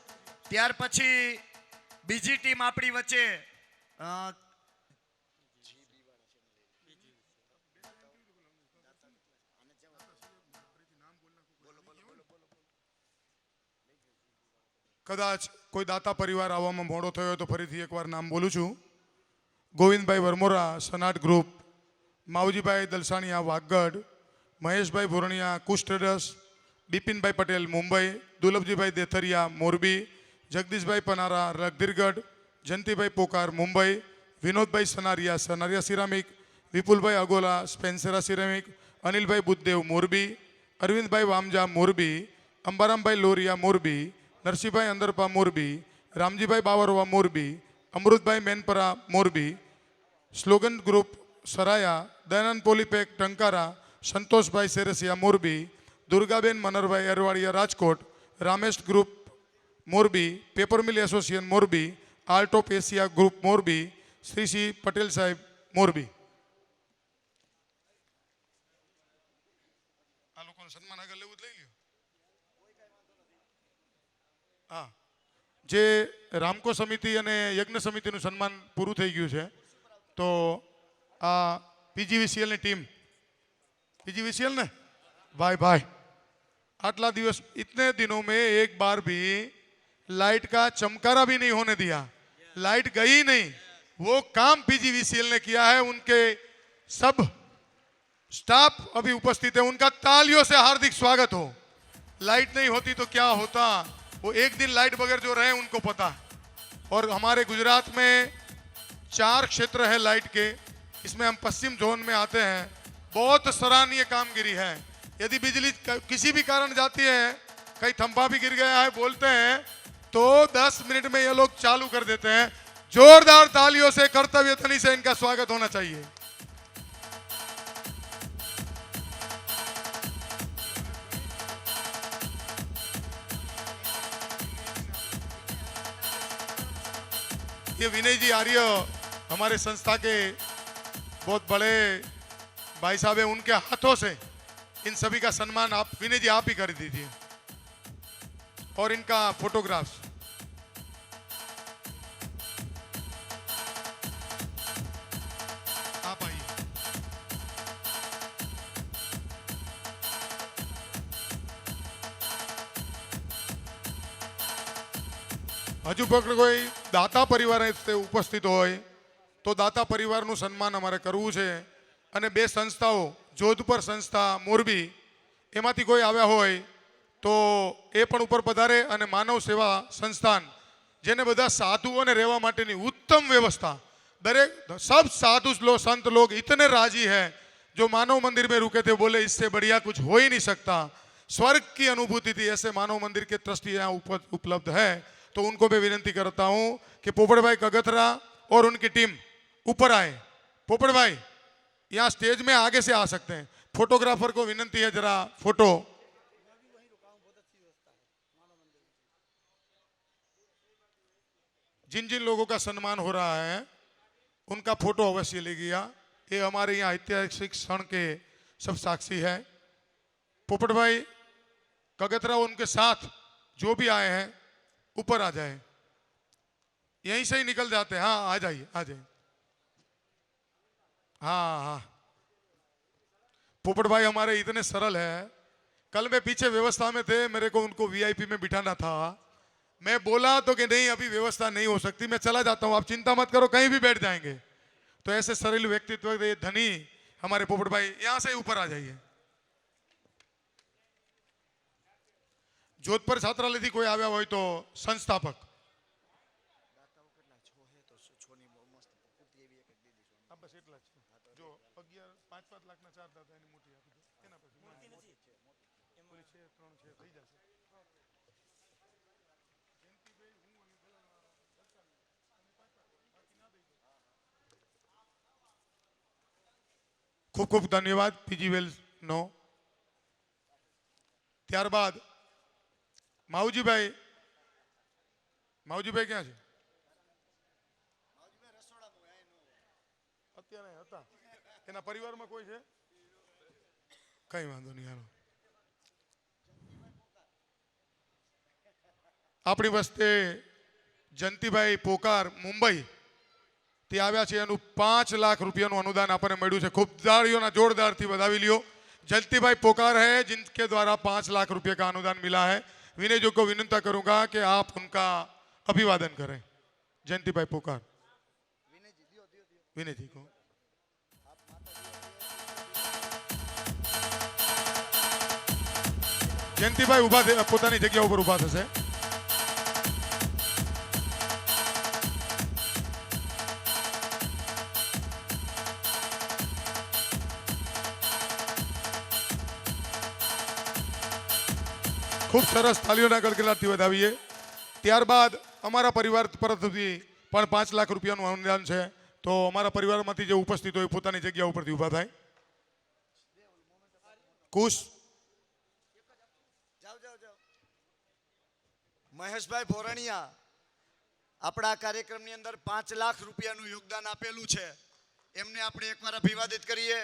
ત્યાર પછી બીજી ટીમ આપણી વચ્ચે કદાચ કોઈ દાતા પરિવાર આવવામાં મોડો થયો હોય તો ફરીથી એકવાર નામ બોલું છું. Govindbhai Varmora Sunheart group, Mavjibhai Dalsaniya Vagad, Maheshbhai Bhuraniya Kush traders, Bipinbhai Patel Mumbai, Dulabhjibhai Detharia Morbi, Jagdishbhai Panara Lakhdhirgadh, Jayantibhai Pokar Mumbai, Vinodbhai Sanariya ceramic, Vipulbhai Agola Spensera ceramic, Anilbhai Buddhdev Morbi, Arvindbhai Vamja Morbi, Ambarambhai Loriya Morbi, Narsinhbhai Andarpa Morbi, Ramjibhai Bavarva Morbi, Amrutbhai Menpara Morbi, slogan group Saraya, Dayanand Polypack Tankara, Santoshbhai Sersiya Morbi, Durgaben Manarbhai Arvadiya Rajkot, Ramesh group Morbi, paper mill association Morbi, art of Asia group Morbi, Shri C Patel સાહેબ મોરબી. આ લોકોનું સન્માન આગળ લેવું લઈ લ્યો. હા, જે રામકો સમિતિ અને યજ્ઞ સમિતિનું સન્માન પૂરું થઈ ગયું છે, તો આ પીજીવીસીએલની ટીમ, पीजीवीसीएल ने भाई भाई आटला दिवस इतने दिनों में एक बार भी लाइट का चमकारा भी नहीं होने दिया, लाइट गई नहीं. वो काम पीजीवीसीएल ने किया है. उनके सब स्टाफ अभी उपस्थित है, उनका तालियों से हार्दिक स्वागत हो. लाइट नहीं होती तो क्या होता, वो एक दिन लाइट बगैर जो रहे उनको पता. और हमारे गुजरात में 4 क्षेत्र है लाइट के, इसमें हम पश्चिम जोन में आते हैं. बहुत सराहनीय कामगिरी है. यदि बिजली किसी भी कारण जाती है, कहीं थंभा भी गिर गया है बोलते हैं, तो 10 मिनट में ये लोग चालू कर देते हैं. जोरदार तालियों से कर्तव्य तनी से इनका स्वागत होना चाहिए. ये विनय जी आर्य हमारे संस्था के बहुत बड़े भाई साहब है, उनके हाथों से इन सभी का सम्मान आप विनय जी आप ही कर दीजिए. और इनका फोटोग्राफ्स आप आइए. हजू पर कोई दाता परिवार उपस्थित हो तो दाता परिवारનું સન્માન અમારે કરવું છે. અને 2 સંસ્થાઓ, જોધપુર સંસ્થા મોરબી, એમાંથી કોઈ આવ્યા હોય તો એ પણ ઉપર પધારે. અને માનવ સેવા સંસ્થાન, જેને બધા સાધુઓને રહેવા માટેની ઉત્તમ વ્યવસ્થા, દરેક सब साधु लोग संत लोग इतने राजी है, जो मानव मंदिर में रुके थे बोले इससे बढ़िया कुछ हो ही नहीं सकता. स्वर्ग की अनुभूति थी. ऐसे मानव मंदिर के ट्रस्टी यहाँ उपलब्ध है, तो उनको मैं विनती करता हूँ कि पोपट भाई कगथरा और उनकी टीम ऊपर आए. पोपट भाई यहाँ स्टेज में आगे से आ सकते हैं. फोटोग्राफर को विनती है जरा फोटो. जिन जिन लोगों का सम्मान हो रहा है उनका फोटो अवश्य लीजिएगा. ये हमारे यहाँ ऐतिहासिक क्षण के सब साक्षी है. पोपट भाई कगथरा उनके साथ जो भी आए हैं ऊपर आ जाए, यहीं से ही निकल जाते हैं. हाँ आ जाइए, आ जाइए. हाँ हाँ, पोपट भाई हमारे इतने सरल है. कल मैं पीछे व्यवस्था में थे, मेरे को उनको वीआईपी में बिठाना था. मैं बोला तो कि नहीं अभी व्यवस्था नहीं हो सकती, मैं चला जाता हूँ, आप चिंता मत करो, कहीं भी बैठ जाएंगे. तो ऐसे सरल व्यक्तित्व ये धनी हमारे पोपट भाई, यहाँ से ऊपर आ जाइए. जोधपुर छात्रालय थी कोई आया हो तो संस्थापक जो 5-5 લાખના 4 દાતા એની મોટી આપી દો. એના પછી મોટી નથી, ઓલી છે 3 છે થઈ જશે. ખૂબ ખૂબ ધન્યવાદ પીજીવેલ નો. ત્યારબાદ માવજીભાઈ ક્યાં છે? અત્યારે હતા, એના પરિવારમાં કોઈ છે? કઈ વાંધો નહીં. હાલો, આપણી વસ્તે જયંતિભાઈ પોકાર મુંબઈ થી આવ્યા છે. એનું 5 લાખ રૂપિયાનું अनुदान આપણને મળ્યું છે. ખૂબ તાળીઓના જોરદારથી વધાવી લ્યો. जयंती भाई पोकार है जिनके द्वारा 5 लाख रुपए का अनुदान मिला है. विनय जी को विनंती करूंगा कि आप उनका अभिवादन करें। जयंती भाई पुकार विनय जी को। जयंती भाई उभा પોતાની જગ્યા ઉપર ઉભા થશે। खूब सरस तालीઓના ગડગડાટથી વધાવીએ। ત્યારબાદ અમારા પરિવાર તરફથી પણ 5 લાખ રૂપિયાનું અનુદાન છે, તો અમારા પરિવારમાંથી જે ઉપસ્થિત હોય પોતાની જગ્યા ઉપરથી ઊભા થાય। કુશ મહેશભાઈ ભોરણિયા આપણા કાર્યક્રમની અંદર 5 લાખ રૂપિયાનું યોગદાન આપેલું છે, એમને આપણે એકવાર અભિવાદિત કરીએ।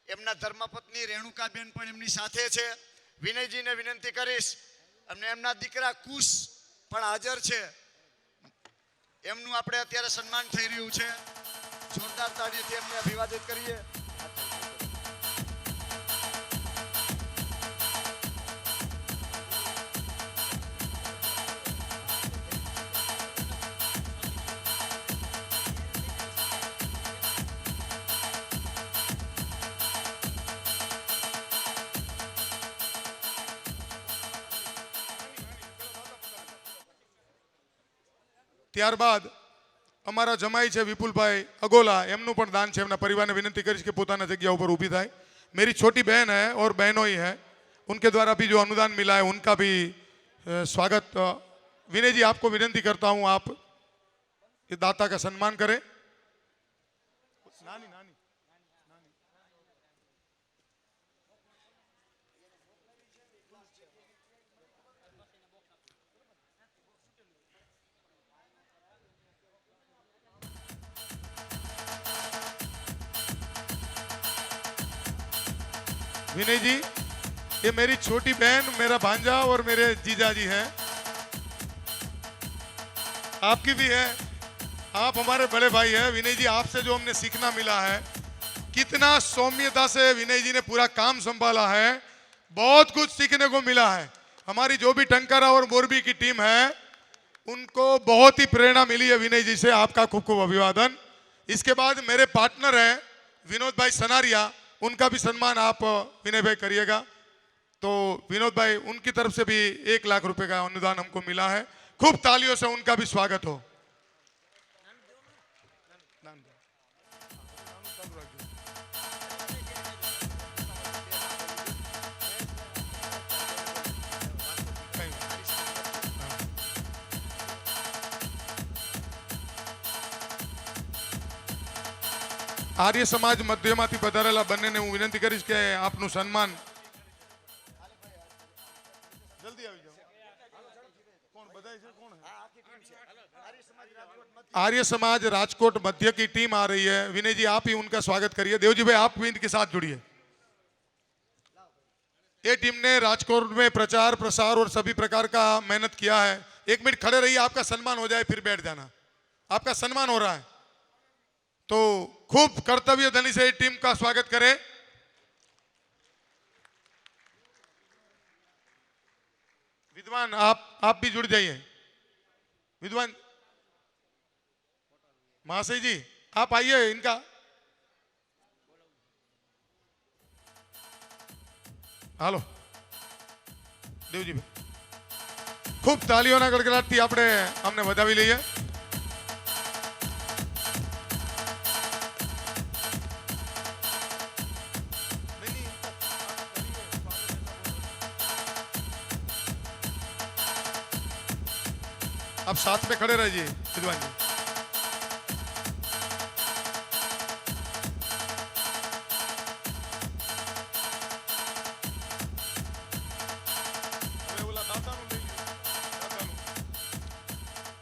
એમના ધર્મપત્ની રેણુકાબેન પણ એમની સાથે છે। વિનયજીને વિનંતી કરીશ, અને એમના દીકરા કુશ પણ હાજર છે, એમનું આપણે અત્યારે સન્માન થઈ રહ્યું છે। જોરદાર તાળીઓથી એમને અભિવાદિત કરીએ। ત્યારબાદ અમારા જમાઈ છે વિપુલભાઈ અગોલા, એમનું પણ દાન છે। એમના પરિવારને વિનંતી કરીશ કે પોતાના જગ્યા ઉપર ઊભી થાય। मेरी छोटी बहन है और बहनों ही है, उनके द्वारा भी जो अनुदान मिला है उनका भी स्वागत। विनय जी आपको विनंती करता हूं आप इस दाता का सम्मान करें। नानी नानी विनय जी, ये मेरी छोटी बहन, मेरा भांजा और मेरे जीजा जी हैं। आपकी भी है, आप हमारे बड़े भाई हैं। विनय जी आपसे जो हमने सीखना मिला है, कितना सौम्यता से विनय जी ने पूरा काम संभाला है, बहुत कुछ सीखने को मिला है। हमारी जो भी टंकारा और मोरबी की टीम है उनको बहुत ही प्रेरणा मिली है विनय जी से। आपका खूब खूब अभिवादन। इसके बाद मेरे पार्टनर हैं विनोद भाई सनारिया, उनका भी सम्मान आप विनय भाई करिएगा। तो विनोद भाई, उनकी तरफ से भी 1 लाख रुपए का अनुदान हमको मिला है। खूब तालियों से उनका भी स्वागत हो। आर्य समाज मध्यमाથી પધારેલા બંનેને હું વિનંતી કરીશ કે આપનું સન્માન જલ્દી આવી જાઓ। કોણ બધાય છે? કોણ है? आर्य समाज राजकोट मध्य की टीम आ रही है। विनय जी आप ही उनका स्वागत करिए। देवजी भाई आप भी इनके साथ जुड़िए। ये टीम ने राजकोट में प्रचार प्रसार और सभी प्रकार का मेहनत किया है। 1 मिनट खड़े रहिए, आपका सम्मान हो जाए फिर बैठ जाना। आपका सम्मान हो रहा है, तो खूब कर्तव्य धनी से टीम का स्वागत करें। विद्वान आप भी जुड़ जाइए। विद्वान महाशय जी आप आइए। इनका હાલો દેવજીભાઈ, ખૂબ તાલીઓના ગડગડાટથી આપણે અમને વધાવી લઈએ। आप साथ में खड़े रहिए विद्वान जी।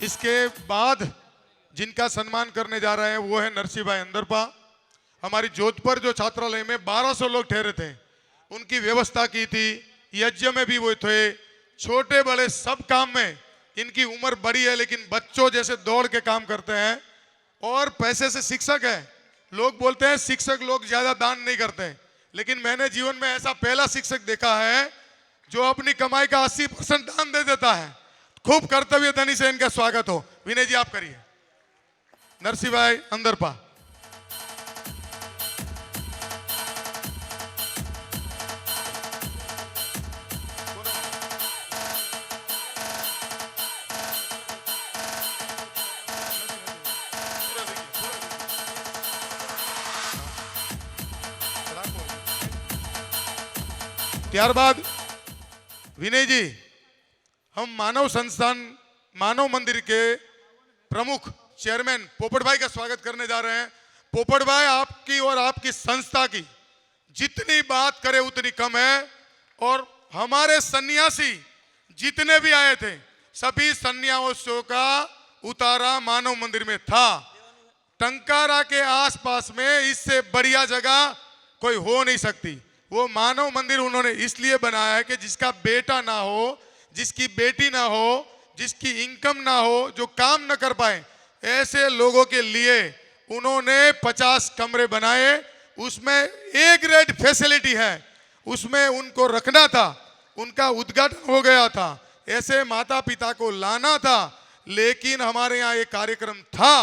इसके बाद जिनका सम्मान करने जा रहे हैं वो है नरसिंह भाई अंदरपा। हमारी जोधपुर जो छात्रालय में 1200 लोग ठहरे थे, उनकी व्यवस्था की थी। यज्ञ में भी वो थे। छोटे बड़े सब काम में इनकी उम्र बड़ी है, लेकिन बच्चों जैसे दौड़ के काम करते हैं। और पैसे से शिक्षक है। लोग बोलते हैं शिक्षक लोग ज्यादा दान नहीं करते, लेकिन मैंने जीवन में ऐसा पहला शिक्षक देखा है जो अपनी कमाई का 80% दान दे देता है। खूब कर्तव्य धनी से इनका स्वागत हो। विनय जी आप करिए। नरसिंह भाई अंदर पा। ત્યારબાદ विनय जी, हम मानव संस्थान मानव मंदिर के प्रमुख चेयरमैन पोपट भाई का स्वागत करने जा रहे हैं। पोपट भाई, आपकी और आपकी संस्था की जितनी बात करें उतनी कम है, और हमारे सन्यासी जितने भी आए थे सभी सन्यासियों का उतारा मानव मंदिर में था। टंकारा के आसपास में इससे बढ़िया जगह कोई हो नहीं सकती। वो मानव मंदिर उन्होंने इसलिए बनाया है कि जिसका बेटा ना हो, जिसकी बेटी ना हो, जिसकी इनकम ना हो, जो काम न कर पाए, ऐसे लोगों के लिए उन्होंने 50 कमरे बनाए। उसमें ए ग्रेड फैसिलिटी है, उसमें उनको रखना था। उनका उद्घाटन हो गया था, ऐसे माता पिता को लाना था, लेकिन हमारे यहाँ एक कार्यक्रम था।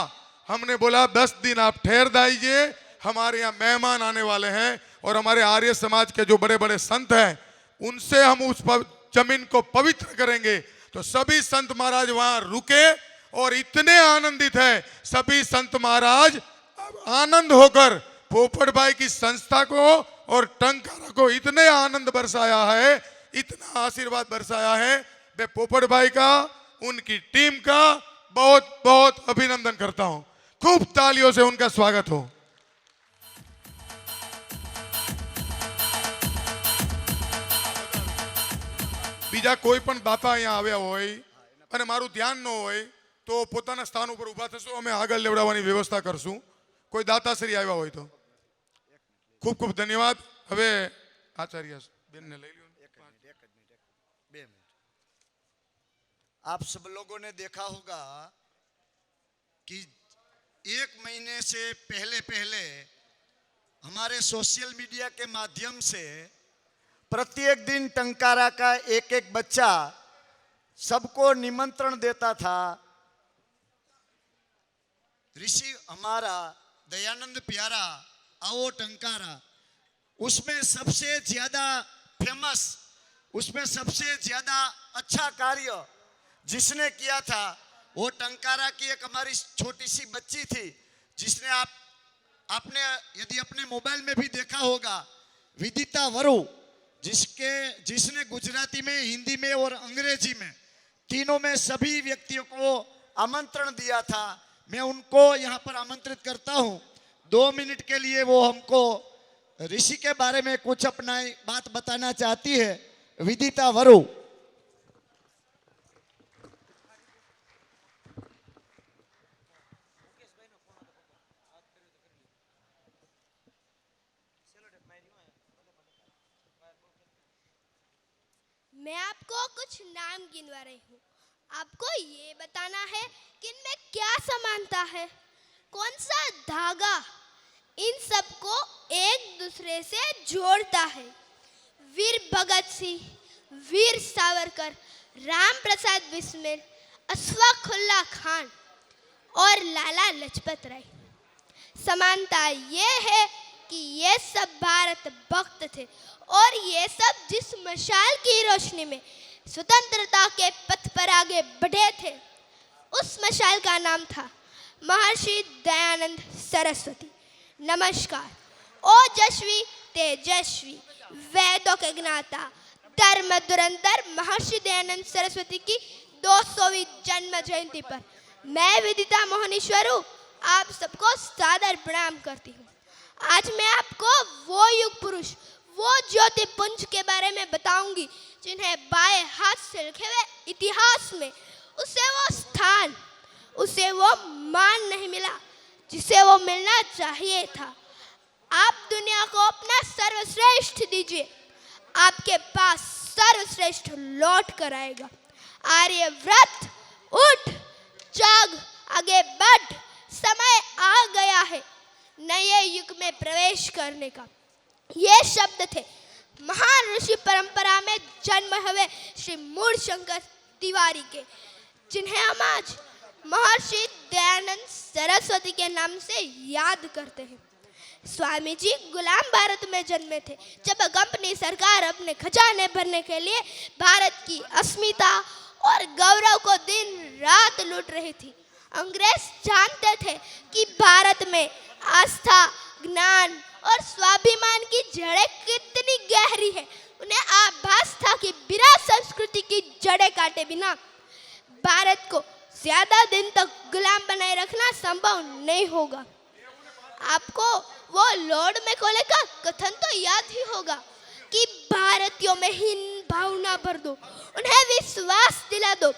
हमने बोला 10 दिन आप ठहर जाइए, हमारे यहाँ मेहमान आने वाले हैं, और हमारे आर्य समाज के जो बड़े बड़े संत हैं उनसे हम उस जमीन को पवित्र करेंगे। तो सभी संत महाराज वहां रुके और इतने आनंदित है, सभी संत महाराज आनंद होकर पोपट भाई की संस्था को और टंकारा को इतने आनंद बरसाया है, इतना आशीर्वाद बरसाया है। मैं पोपट भाई का, उनकी टीम का बहुत बहुत अभिनंदन करता हूं। खूब तालियों से उनका स्वागत हो। બીજા કોઈ પણ દાતા અહીંયા આવ્યા હોય અને મારું ધ્યાન ન હોય તો પોતાના સ્થાન ઉપર ઊભા થશો, અમે આગળ લેવડાવવાની વ્યવસ્થા કરશું। કોઈ દાતાશ્રી આવ્યા હોય તો ખૂબ ખૂબ ધન્યવાદ। હવે આચાર્ય બેનને લઈ લ્યો। आप सब लोगों ने देखा होगा कि 1 महीने से पहले हमारे सोशल मीडिया के माध्यम से प्रत्येक दिन टंकारा का एक एक बच्चा सबको निमंत्रण देता था। ऋषि हमारा दयानंद प्यारा आओ टंकारा, उसमें सबसे ज्यादा फेमस, उसमें सबसे ज्यादा अच्छा कार्य जिसने किया था वो टंकारा की एक हमारी छोटी सी बच्ची थी, जिसने आपने यदि अपने मोबाइल में भी देखा होगा, विदिता वरु, जिसने गुजराती में, हिंदी में और अंग्रेजी में तीनों में सभी व्यक्तियों को आमंत्रण दिया था। मैं उनको यहाँ पर आमंत्रित करता हूँ। 2 मिनट के लिए वो हमको ऋषि के बारे में कुछ अपना बात बताना चाहती है। विदिता वरु। मैं आपको कुछ नाम गिनवा रही हूँ। आपको ये बताना है कि इनमें क्या समानता है, कौन सा धागा इन सबको एक दूसरे से जोड़ता है। वीर भगत सिंह, वीर सावरकर, राम प्रसाद बिस्मिल, अशफाक उल्लाह खान और लाला लाजपत राय। समानता ये है कि ये सब भारत भक्त थे और ये सब जिस मशाल की रोशनी में स्वतंत्रता के पथ पर आगे बढ़े थे, उस मशाल का नाम था महर्षि दयानंद सरस्वती। नमस्कार। ओजस्वी तेजस्वी वेदों के ज्ञाता धर्म धुरंधर महर्षि दयानंद सरस्वती की 200वीं जन्म जयंती पर मैं विदिता मोहनीश्वरू आप सबको सादर प्रणाम करती हूँ। आज मैं आपको वो युग पुरुष, वो ज्योति पुंज के बारे में बताऊंगी जिन्हें बाएं हाथ से लिखे हुए इतिहास में उसे वो स्थान, उसे वो मान नहीं मिला जिसे वो मिलना चाहिए था। आप दुनिया को अपना सर्वश्रेष्ठ दीजिए, आपके पास सर्वश्रेष्ठ लौट कर आएगा। आर्यव्रत उठ, जाग, आगे बढ़, समय आ गया है नए युग में प्रवेश करने का। ये शब्द थे महान ऋषि परंपरा में जन्म हुए श्री मूल शंकर तिवारी के, जिन्हें हम आज महर्षि दयानंद सरस्वती के नाम से याद करते हैं। स्वामी जी गुलाम भारत में जन्मे थे, जब कंपनी सरकार अपने खजाने भरने के लिए भारत की अस्मिता और गौरव को दिन रात लूट रही थी। अंग्रेज जानते थे कि भारत में आस्था, ज्ञान और स्वाभिमान की जड़ें कितनी गहरी है। उन्हें आभास था कि बिना संस्कृति की जड़ें काटे बिना भारत को ज्यादा दिन तक गुलाम बनाए रखना संभव नहीं होगा। आपको वो लॉर्ड मैकॉले का कथन तो याद ही होगा कि भारतीयों में हीन भावना भर दो, उन्हें विश्वास दिला दो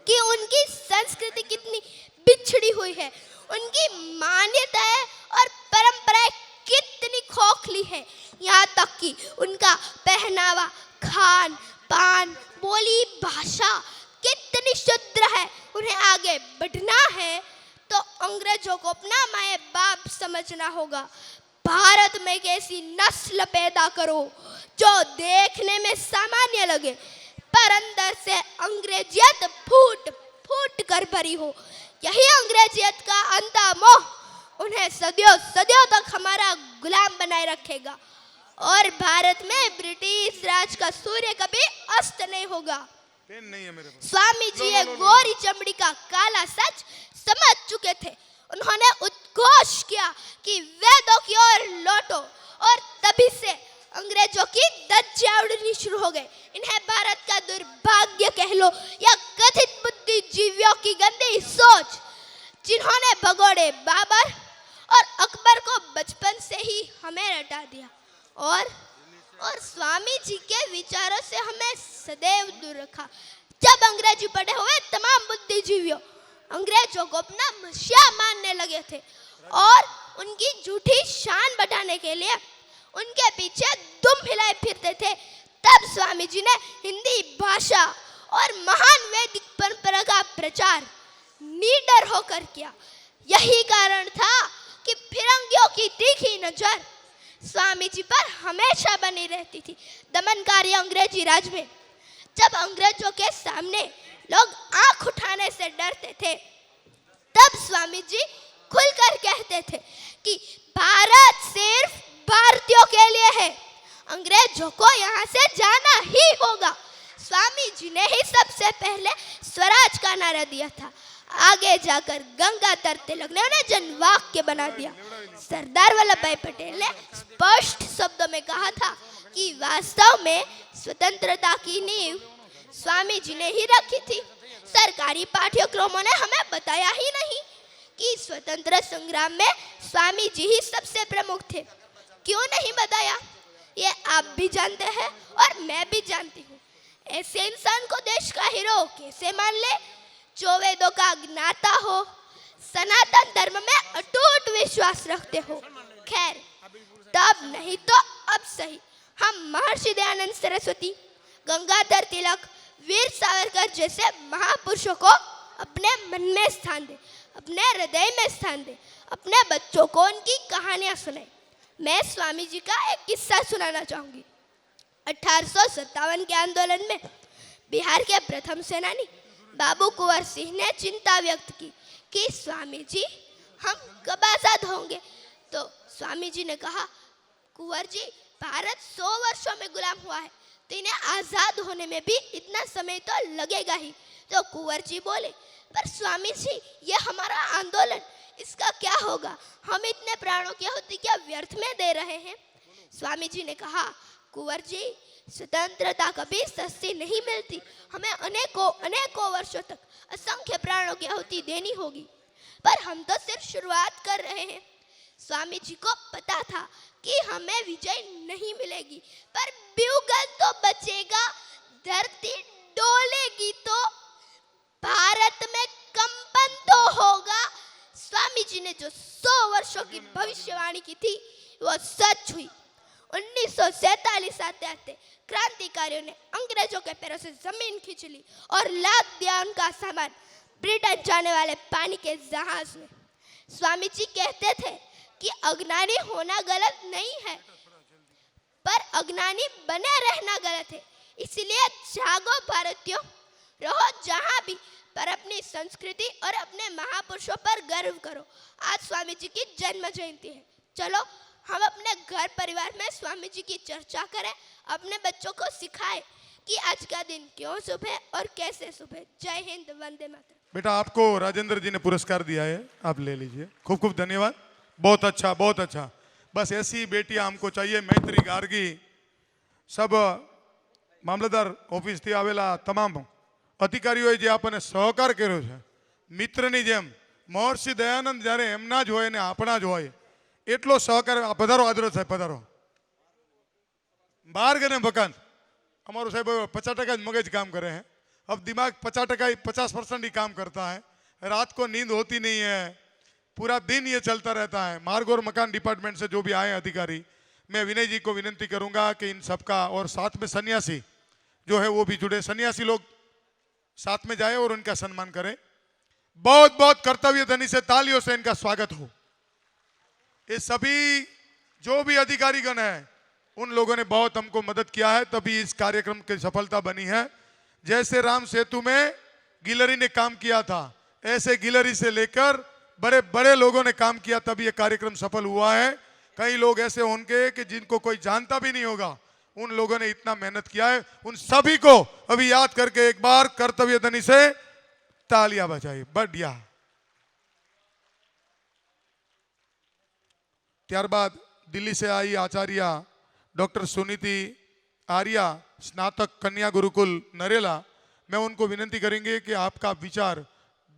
कि उनकी संस्कृति कितनी बिछड़ी हुई है, उनकी मान्यताएं और परंपराएं कितनी खोखली है, यहाँ तक कि उनका पहनावा, खान पान, बोली, भाषा कितनी शुद्ध है। उन्हें आगे बढ़ना है तो अंग्रेजों को अपना माए बाप समझना होगा। भारत में एक ऐसी नस्ल पैदा करो जो देखने में सामान्य लगे पर अंदर से अंग्रेजियत फूट फूट कर भरी हो। यही अंग्रेजियत का अंधा मोह उन्हें सदियों सदियों तक हमारा गुलाम बनाए रखेगा और भारत में ब्रिटिश राज का सूर्य कभी अस्त नहीं होगा। पेन नहीं है मेरे पास। स्वामी जी ये गोरी चमड़ी का काला सच समझ चुके थे। उन्होंने उद्घोष किया कि वेदों की ओर लौटो और तभी से अंग्रेजों की धज्जियां उड़नी शुरू हो गई। इन्हें भारत का दुर्भाग्य कह लो या कथित बुद्धिजीवियों की गंदी सोच, जिन्होंने भगोड़े बाबर और अकबर को बचपन से ही हमें रटा दिया और स्वामी जी के विचारों से हमें सदैव दूर रखा। जब अंग्रेजी पढ़े हुए तमाम बुद्धिजीवियों अंग्रेजों को अपना मसीहा मानने लगे थे और उनकी झूठी शान बढ़ाने के लिए उनके पीछे दुम हिलाए फिरते थे, तब स्वामी जी ने हिंदी भाषा और महान वैदिक परंपरा का प्रचार निडर होकर किया। यही कारण था कि फिरंगियों की तीखी नजर स्वामी जी पर हमेशा बनी रहती थी। दमनकारी अंग्रेजी राज में जब अंग्रेजों के सामने लोग आंख उठाने से डरते थे, तब स्वामी जी खुलकर कहते थे कि भारत सिर्फ भारतीयों के लिए है, अंग्रेजों को यहाँ से जाना ही होगा। स्वामी जी ने ही सबसे पहले स्वराज का नारा दिया था। आगे जाकर गंगाधर तिलक ने उन्हें जनवाक्य बना दिया। सरदार वल्लभ भाई पटेल ने स्पष्ट शब्दों में कहा था कि वास्तव में स्वतंत्रता की नींव स्वामी जी ने ही रखी थी। सरकारी पाठ्यक्रमों ने हमें बताया ही नहीं कि स्वतंत्र संग्राम में स्वामी जी ही सबसे प्रमुख थे। क्यों नहीं बताया, ये आप भी जानते हैं और मैं भी जानती हूँ। ऐसे इंसान को देश का हीरो कैसे मान ले जो वेदों का ज्ञाता हो, सनातन धर्म में अटूट विश्वास रखते हो। खैर, तब नहीं तो अब सही हम महर्षि दयानंद सरस्वती, गंगाधर तिलक, वीर सावरकर जैसे महापुरुषों को अपने मन में स्थान दे, अपने हृदय में स्थान दे, अपने बच्चों को उनकी कहानियां सुनाए। मैं स्वामी जी का एक किस्सा सुनाना चाहूंगी। 1857 के आंदोलन में बिहार के प्रथम सेनानी बाबू कुंवर सिंह ने चिंता व्यक्त की कि स्वामी जी हम कब आजाद होंगे। तो स्वामी जी ने कहा, कुंवर जी भारत 100 वर्षों में गुलाम हुआ है तो इन्हें आजाद होने में भी इतना समय तो लगेगा ही। तो कुंवर जी बोले, पर स्वामी जी ये हमारा आंदोलन, इसका क्या होगा, हम इतने प्राणों की आहुति क्या व्यर्थ में दे रहे हैं। स्वामी जी ने कहा, कुंवर जी स्वतंत्रता कभी सस्ती नहीं मिलती, हमें अनेकों वर्षों तक असंख्य प्राणों की आहुति देनी होगी, पर हम तो सिर्फ शुरुआत कर रहे हैं। स्वामी जी को पता था कि हमें विजय नहीं मिलेगी, पर ब्यूगल तो बचेगा, धरती डोलेगी तो भारत में कंपन तो होगा। स्वामी जी ने जो 100 वर्षों की भविष्यवाणी की थी वो सच हुई। 1947 आते आते क्रांतिकारियों ने अंग्रेजों के पैरों से जमीन खींच ली और लाद दिया उनका सामान ब्रिटेन जाने वाले पानी के जहाज में। स्वामी जी कहते थे कि अज्ञानी होना गलत नहीं है, पर अज्ञानी बने रहना गलत है। इसलिए जागो भारतीयों, रहो जहाँ भी, पर अपनी संस्कृति और अपने महापुरुषों पर गर्व करो। आज स्वामी जी की जन्म जयंती है, चलो हम अपने घर परिवार में स्वामी जी की चर्चा करें, अपने बच्चों को सिखाएं कि आज का दिन क्यों शुभ है और कैसे शुभ है। जय हिंद, वंदे मातरम। बेटा आपको राजेंद्र जी ने पुरस्कार दिया है, आप ले लीजिए। खूब खूब धन्यवाद, बहुत अच्छा बहुत अच्छा। बस ऐसी बेटियां हमको चाहिए। मैत्री गार्गी, सब મામલતદાર ઓફિસથી આવેલા તમામ અધિકારીઓએ જે આપણને સહકાર કર્યો છે, મિત્રની જેમ મહર્ષિ દયાનંદ જ્યારે એમના જ હોય ને આપણા જ હોય એટલો સહકાર। પધારો આદરો સાહેબ, પધારો। માર્ગ અને મકાન અમારું સાહેબ 50% જ મગજ કામ કરે हैं, अब दिमाग 50% ही काम करता है। रात को नींद होती नहीं है, पूरा दिन ये चलता रहता है। मार्ग और मकान डिपार्टमेंट से जो भी आए अधिकारी, मैं विनय जी को विनती करूंगा कि इन सबका, और साथ में सन्यासी जो है वो भी जुड़े, सन्यासी लोग साथ में जाए और उनका सम्मान करें। बहुत बहुत कर्तव्य ध्वनि से तालियों से इनका स्वागत हो। ये सभी जो भी अधिकारीगण हैं उन लोगों ने बहुत हमको मदद किया है, तभी इस कार्यक्रम की सफलता बनी है। जैसे राम सेतु में गिलहरी ने काम किया था, ऐसे गिलहरी से लेकर बड़े बड़े लोगों ने काम किया, तभी ये कार्यक्रम सफल हुआ है। कई लोग ऐसे होंगे कि जिनको कोई जानता भी नहीं होगा, उन लोगों ने इतना मेहनत किया है। उन सभी को अभी याद करके एक बार कर्तव्य ध्वनि से तालियां बजाइए। बढ़िया। ત્યારબાદ दिल्ली से आई आचार्य डॉक्टर सुनीति आर्या, स्नातक कन्या गुरुकुल नरेला, मैं उनको विनती करेंगे कि आपका विचार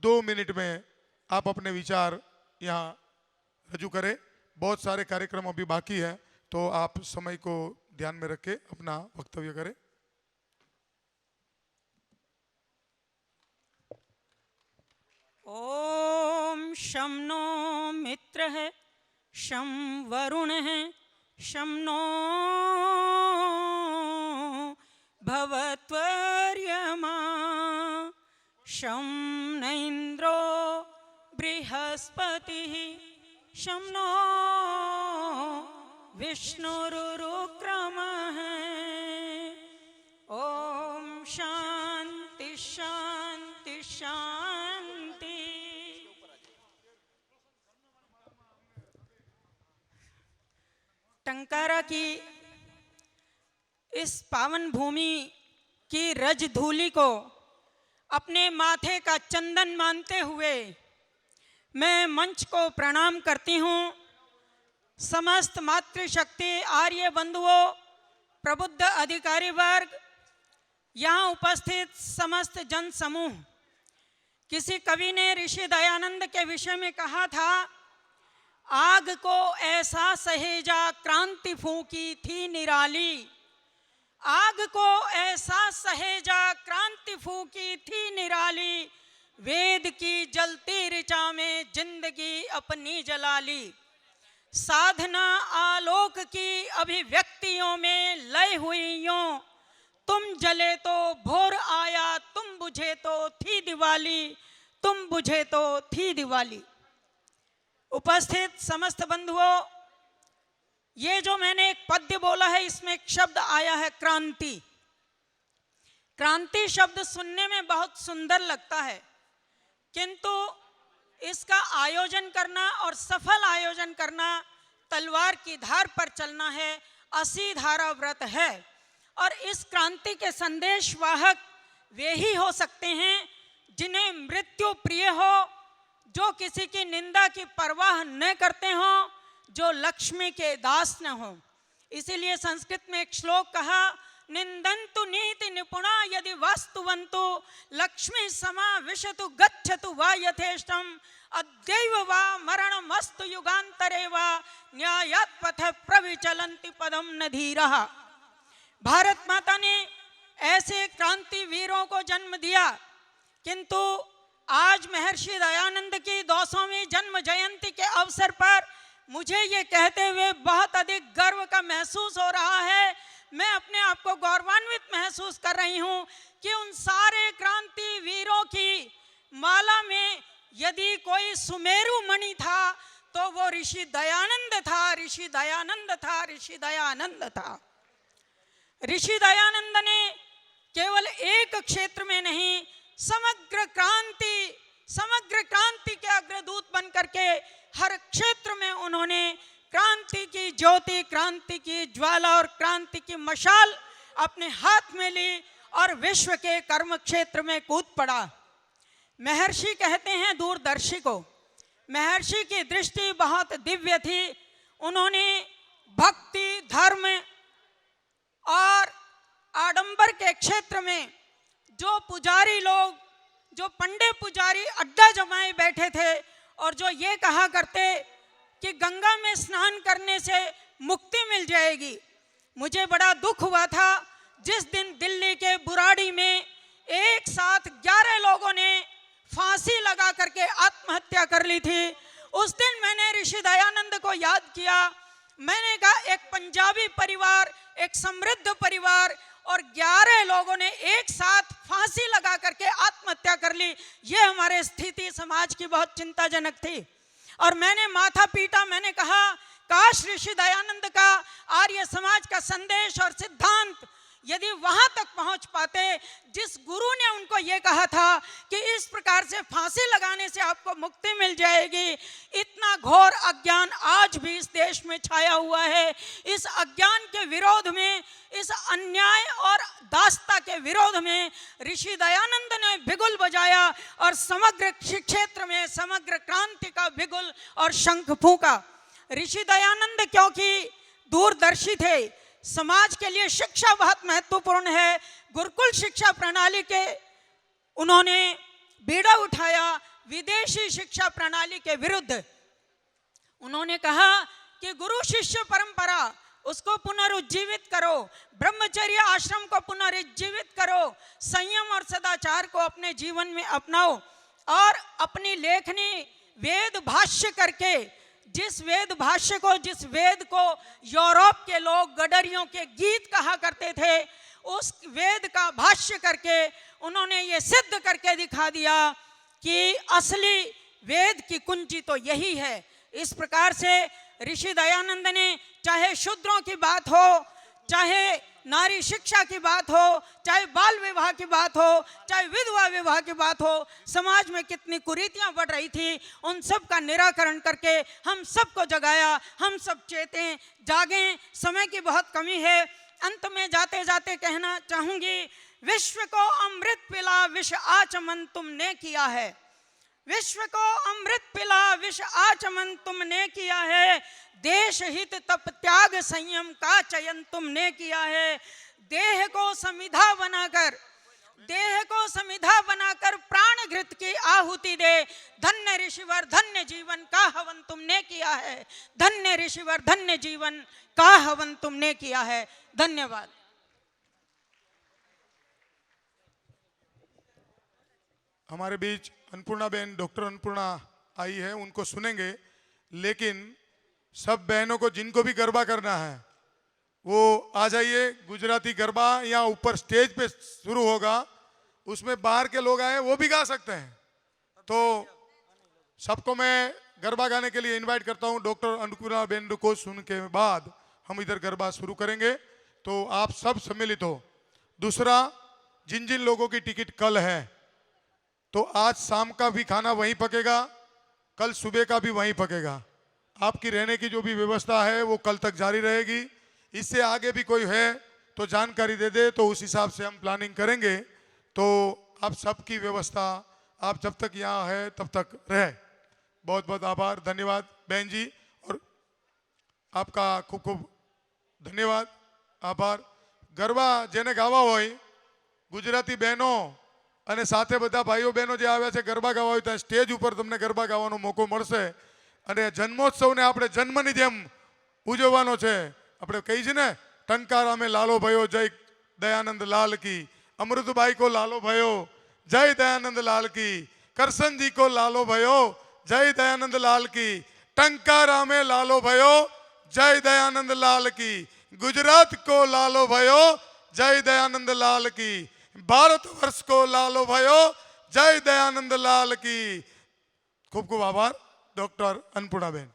2 मिनट में आप अपने विचार यहाँ रजू करें। बहुत सारे कार्यक्रम अभी बाकी है, तो आप समय को ध्यान में रख के अपना वक्तव्य करें। ओम शं नो मित्र है, शं वरुण है, शं नो भवत्वर्यमा, शं न इंद्रो बृहस्पतिः, शं नो विष्णुरुक्रमः। ओम शांति शांति शांति। टंकारा की इस पावन भूमि की रज धूलि को अपने माथे का चंदन मानते हुए मैं मंच को प्रणाम करती हूँ। समस्त मातृशक्ति आर्य बंधुओं, प्रबुद्ध अधिकारी वर्ग, यहाँ उपस्थित समस्त जन समूह। किसी कवि ने ऋषि दयानंद के विषय में कहा था, आग को ऐसा सहेजा क्रांति फूंकी थी निराली, आग को ऐसा सहेजा क्रांति फूंकी थी निराली, वेद की जलती ऋचा में जिंदगी अपनी जला ली। साधना आलोक की अभिव्यक्तियों में लय हुई यूं, तुम जले तो भोर आया, तुम बुझे तो थी दिवाली, तुम बुझे तो थी दिवाली। उपस्थित समस्त बंधुओं, ये जो मैंने एक पद्य बोला है, इसमें एक शब्द आया है क्रांति। क्रांति शब्द सुनने में बहुत सुंदर लगता है, किंतु इसका आयोजन करना और सफल आयोजन करना तलवार की धार पर चलना है, असी धारा व्रत है। और इस क्रांति के संदेश वाहक वे ही हो सकते हैं जिन्हें मृत्यु प्रिय हो, जो किसी की निंदा की परवाह न करते हो, जो लक्ष्मी के दास न हो। इसीलिए संस्कृत में एक श्लोक कहा, निंदन्तु नीति निपुणा यदि वास्तुवन्तु, लक्ष्मी समा विशतु गच्छतु वा यथेष्टम, अद्यैव वा मरणमस्तु युगान्तरे वा, न्यायात् पथ प्रविचलन्ति पदम न धीरः। भारत माता ने ऐसे क्रांति वीरों को जन्म दिया, किंतु आज महर्षि दयानंद की 200वीं जन्म जयंती के अवसर पर मुझे ये कहते हुए बहुत अधिक गर्व का महसूस हो रहा है। मैं अपने आप को गौरवान्वित महसूस कर रही हूँ कि उन सारे क्रांति वीरों की माला में यदि कोई सुमेरु मणि था तो वो ऋषि दयानंद था, ऋषि दयानंद था, ऋषि दयानंद था। ऋषि दयानंद ने केवल एक क्षेत्र में नहीं, समग्र क्रांति के अग्रदूत बन करके हर क्षेत्र में उन्होंने क्रांति की ज्योति, क्रांति की ज्वाला और क्रांति की मशाल अपने हाथ में ली और विश्व के कर्म क्षेत्र में कूद पड़ा। महर्षि कहते हैं दूरदर्शी को, महर्षि की दृष्टि बहुत दिव्य थी। उन्होंने भक्ति, धर्म और आडंबर के क्षेत्र में जो पुजारी लोग, जो पंडे पुजारी अड्डा जमाए बैठे थे और जो ये कहा करते कि गंगा में स्नान करने से मुक्ति मिल जाएगी, मुझे बड़ा दुख हुआ था जिस दिन दिल्ली के बुराड़ी में एक साथ 11 लोगों ने फांसी लगा करके आत्महत्या कर ली थी। उस दिन मैंने ऋषि दयानंद को याद किया। मैंने कहा एक पंजाबी परिवार, एक समृद्ध परिवार और 11 लोगों ने एक साथ फांसी लगा करके आत्महत्या कर ली, ये हमारे स्थिति समाज की बहुत चिंताजनक थी। और मैंने माथा पीटा, मैंने कहा काश ऋषि दयानंद का आर्य समाज का संदेश और सिद्धांत यदि वहां तक पहुंच पाते, जिस गुरु ने उनको ये कहा था कि इस प्रकार से फांसी लगाने से आपको मुक्ति मिल जाएगी। इतना घोर अज्ञान आज भी इस देश में छाया हुआ है। इस अज्ञान के विरोध में, इस अन्याय और दास्ता के विरोध में ऋषि दयानंद ने बिगुल बजाया और समग्र क्षेत्र में समग्र क्रांति का बिगुल और शंख फूंका। ऋषि दयानंद क्योंकि दूरदर्शी थे, समाज के लिए शिक्षा बहुत महत्वपूर्ण है, गुरुकुल शिक्षा प्रणाली के उन्होंने बीड़ा उठाया। विदेशी शिक्षा प्रणाली के विरुद्ध उन्होंने कहा कि गुरु शिष्य परंपरा उसको पुनरुज्जीवित करो, ब्रह्मचर्य आश्रम को पुनरुज्जीवित करो, संयम और सदाचार को अपने जीवन में अपनाओ और अपनी लेखनी वेद भाष्य करके, जिस वेद भाष्य को, जिस वेद को यूरोप के लोग गडरियों के गीत कहा करते थे, उस वेद का भाष्य करके उन्होंने ये सिद्ध करके दिखा दिया कि असली वेद की कुंजी तो यही है। इस प्रकार से ऋषि दयानंद ने, चाहे शूद्रों की बात हो, चाहे नारी शिक्षा की बात हो, चाहे बाल विवाह की बात हो, चाहे विधवा विवाह की बात हो, समाज में कितनी कुरीतियां बढ़ रही थी, उन सब का निराकरण करके हम सबको जगाया। हम सब चेतें, जागें, समय की बहुत कमी है। अंत में जाते जाते कहना चाहूंगी, विश्व को अमृत पिला विष आचमन तुमने किया है, विश्व को अमृत पिला विष आचमन तुमने किया है, देश हित तप त्याग संयम का चयन तुमने किया है। देह को समिधा बनाकर प्राण घृत की आहुति दे, धन्य ऋषिवर धन्य जीवन का हवन तुमने किया है, धन्य ऋषिवर धन्य जीवन का हवन तुमने किया है। धन्यवाद। हमारे बीच अन्नपूर्णा बहन, डॉक्टर अन्नपूर्णा आई है, उनको सुनेंगे। लेकिन सब बहनों को जिनको भी गरबा करना है वो आ जाइए। गुजराती गरबा यहाँ ऊपर स्टेज पे शुरू होगा, उसमें बाहर के लोग आए वो भी गा सकते हैं। तो सबको मैं गरबा गाने के लिए इनवाइट करता हूँ। डॉक्टर अन्नपूर्णा बहन को सुन के बाद हम इधर गरबा शुरू करेंगे, तो आप सब सम्मिलित हो। दूसरा, जिन जिन लोगों की टिकट कल है, तो आज शाम का भी खाना वहीं पकेगा, कल सुबह का भी वहीं पकेगा। आपकी रहने की जो भी व्यवस्था है वो कल तक जारी रहेगी। इससे आगे भी कोई है तो जानकारी दे दे, तो उस हिसाब से हम प्लानिंग करेंगे। तो आप सबकी व्यवस्था आप जब तक यहाँ है तब तक रहे। बहुत बहुत आभार, धन्यवाद बहन जी, और आपका खूब खूब धन्यवाद, आभार। गरबा जेने गावा होय, गुजराती बहनों અને સાથે બધા ભાઈઓ બહેનો જે આવ્યા છે ગરબા ગાવા હોય, ત્યાં સ્ટેજ ઉપર તમને ગરબા ગાવાનો મોકો મળશે। અને જન્મોત્સવને આપણે જન્મની જેમ ઉજવવાનો છે। આપણે કહી છે ને, ટંકારા મેં લાલો ભયો જય દયાનંદ લાલ की, अमृतबाई को लालो भयो जय दयानंद लाल की, करसन जी को लालो भयो जय दयानंद लाल की, टंकारा में लालो भयो जय दयानंद लाल की, गुजरात को लालो भयो जय दयानंद लाल की, भारतवर्ष को लालो भयो जय दयानंद लाल की। खूब खूब आभार डॉक्टर अन्नपूर्णा बहन।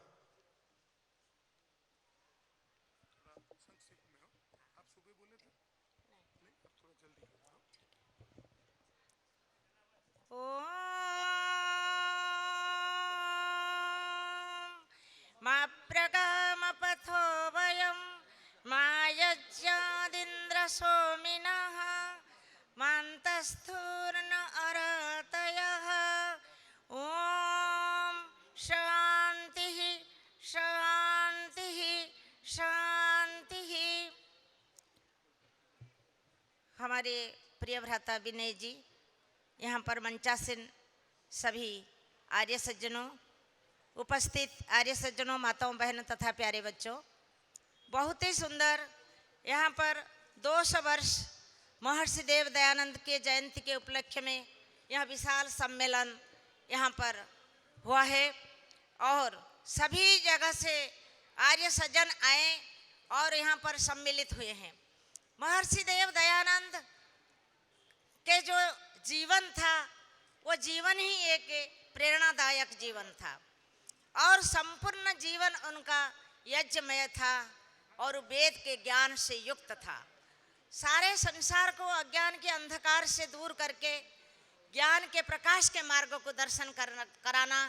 हमारे प्रिय भ्राता विनय जी, यहाँ पर मंचासीन सभी आर्य सज्जनों, उपस्थित आर्य सज्जनों, माताओं, बहनों तथा प्यारे बच्चों, बहुत ही सुंदर यहाँ पर 200 वर्ष महर्षि देव दयानंद के जयंती के उपलक्ष्य में यह विशाल सम्मेलन यहाँ पर हुआ है और सभी जगह से आर्य सज्जन आए और यहाँ पर सम्मिलित हुए हैं। महर्षि देव दयानंद के जो जीवन था वो जीवन ही एक प्रेरणादायक जीवन था और संपूर्ण जीवन उनका यज्ञमय था और वेद के ज्ञान से युक्त था। सारे संसार को अज्ञान के अंधकार से दूर करके ज्ञान के प्रकाश के मार्ग को दर्शन कराना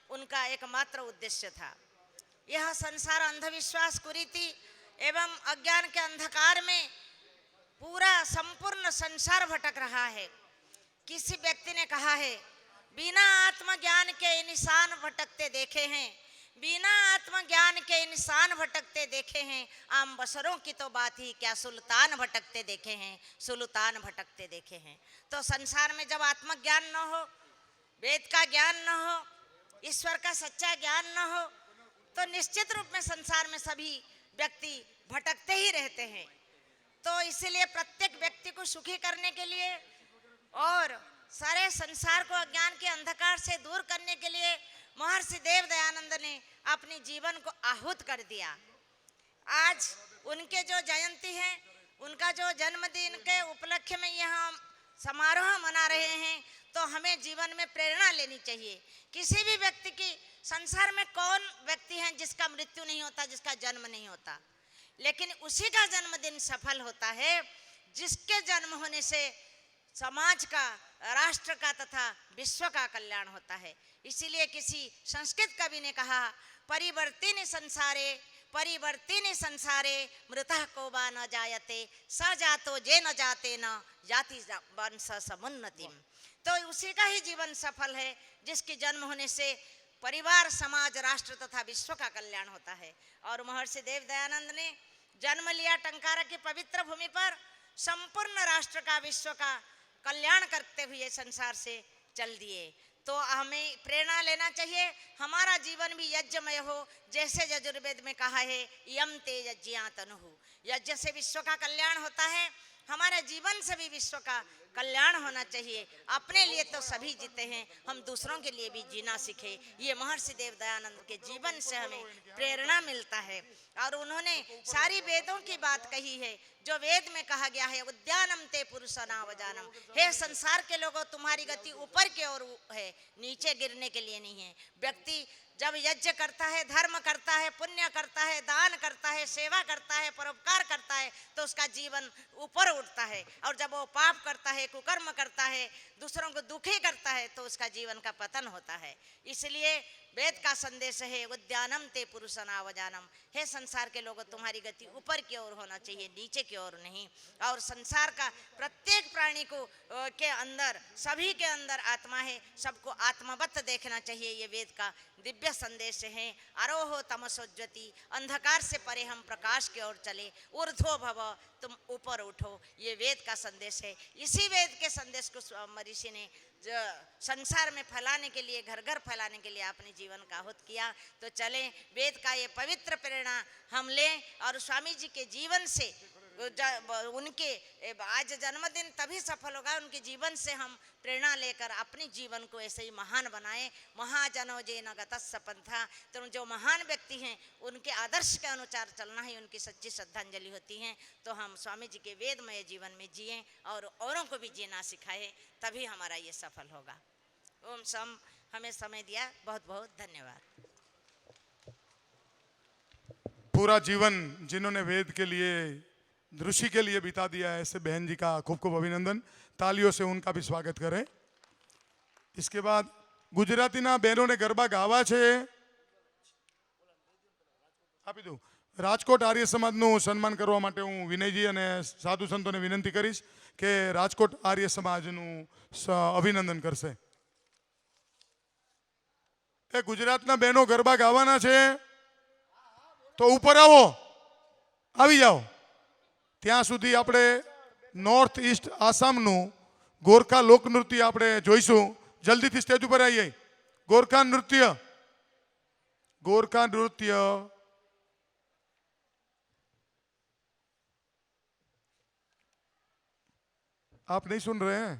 उनका एकमात्र उद्देश्य था। यह संसार अंधविश्वास, कुरीति एवं अज्ञान के अंधकार में पूरा संपूर्ण संसार भटक रहा है। किसी व्यक्ति ने कहा है, बिना आत्मज्ञान के इंसान भटकते देखे हैं, बिना आत्मज्ञान के इंसान भटकते देखे हैं, आम बसरों की तो बात ही क्या, सुल्तान भटकते देखे हैं, सुल्तान भटकते देखे हैं। तो संसार में जब आत्मज्ञान न हो, वेद का ज्ञान न हो, ईश्वर का सच्चा ज्ञान न हो, तो निश्चित रूप में संसार में सभी व्यक्ति भटकते ही रहते हैं। तो इसलिए प्रत्येक व्यक्ति को सुखी करने के लिए और सारे संसार को अज्ञान के अंधकार से दूर करने के लिए महर्षि देव दयानंद ने अपने जीवन को आहूत कर दिया। आज उनके जो जयंती है, उनका जो जन्मदिन के उपलक्ष्य में यहाँ समारोह मना रहे हैं, तो हमें जीवन में प्रेरणा लेनी चाहिए। किसी भी व्यक्ति की, संसार में कौन व्यक्ति है जिसका मृत्यु नहीं होता, जिसका जन्म नहीं होता, लेकिन उसी का जन्मदिन सफल होता है जिसके जन्म होने से समाज का, राष्ट्र का तथा विश्व का कल्याण होता है। इसीलिए किसी संस्कृत कवि ने कहा, परिवर्तिनी संसारे, परिवर्तिनी संसारे मृतः को वा न जायते, स जातो जे न जाते न जाति वंश समुन्नतिम। तो उसी का ही जीवन सफल है जिसके जन्म होने से परिवार, समाज, राष्ट्र तथा विश्व का कल्याण होता है। और महर्षि देव दयानंद ने जन्म लिया टंकारा की पवित्र भूमि पर, संपूर्ण राष्ट्र का, विश्व का कल्याण करते हुए संसार से चल दिए। तो हमें प्रेरणा लेना चाहिए, हमारा जीवन भी यज्ञमय हो, जैसे यजुर्वेद में कहा है, यम ते यज्ञा तनुहु। यज्ञ से विश्व का कल्याण होता है, हमारे जीवन से भी विश्व का कल्याण होना चाहिए। अपने लिए तो सभी जीते हैं, हम दूसरों के लिए भी जीना सीखे। ये महर्षि देव दयानंद के जीवन से हमें प्रेरणा मिलता है। और उन्होंने सारी वेदों की बात कही है, जो वेद में कहा गया है, उद्यानम ते पुरुषनावजानम। हे संसार के लोगों, तुम्हारी गति ऊपर की ओर है, नीचे गिरने के लिए नहीं है। व्यक्ति जब यज्ञ करता है, धर्म करता है, पुण्य करता है, दान करता है, सेवा करता है, परोपकार करता है, तो उसका जीवन ऊपर उठता है। और जब वो पाप करता है, कुकर्म करता है, दूसरों को दुखी करता है, तो उसका जीवन का पतन होता है। इसलिए वेद का संदेश है, उद्यानम ते पुरुषनावजानम। हे संसार के लोगों, तुम्हारी गति ऊपर की ओर होना चाहिए, नीचे की ओर नहीं। और संसार का प्रत्येक प्राणी को के अंदर, सभी के अंदर आत्मा है, सबको आत्मवत देखना चाहिए। ये वेद का दिव्य संदेश है। अरोहो तमसोज्वति, अंधकार से परे हम प्रकाश की ओर चले, ऊर्ध्वो भव, तुम ऊपर उठो। ये वेद का संदेश है। इसी वेद के संदेश को ऋषि ने जो संसार में फैलाने के लिए, घर घर फैलाने के लिए अपने जीवन का आहुत किया। तो चलें, वेद का ये पवित्र प्रेरणा हम लें और स्वामी जी के जीवन से, उनके आज जन्मदिन तभी सफल होगा, उनके जीवन से हम प्रेरणा लेकर अपने जीवन को ऐसे ही महान बनाएं। महाजनो जे न गतस्स पंथा, तो जो महान व्यक्ति हैं उनके आदर्श के अनुसार चलना ही उनकी सच्ची श्रद्धांजलि होती है। तो हम स्वामी जी के वेदमय जीवन में जिएं और औरों को भी जीना सिखाएं, तभी हमारा ये सफल होगा। ओम सम। हमें समय दिया, बहुत बहुत धन्यवाद। पूरा जीवन जिन्होंने वेद के लिए, ऋषि के लिए बिता दिया है, ऐसे बहन जी का खूब खूब अभिनंदन। तालियों से उनका भी स्वागत करें। इसके बाद गुजरातीना बहनों ने गरबा गावा છે, આપી દઉં। રાજકોટ આર્ય સમાજનું સન્માન કરવા માટે હું વિનયજી અને સાધુ સંતોને વિનંતી કરીશ કે રાજકોટ આર્ય સમાજનું અભિનંદન કરશે। એ ગુજરાતના બહેનો ગરબા ગાવાના છે તો ઉપર આવો, આવી જાઓ। ત્યાં સુધી આપણે નોર્થ ઈસ્ટ આસામનું ગોરખા લોકનૃત્ય આપણે જોઈશું. જલ્દીથી સ્ટેજ ઉપર આવીએ. ગોરખા નૃત્ય, ગોરખા નૃત્ય. आप नहीं सुन रहे हैं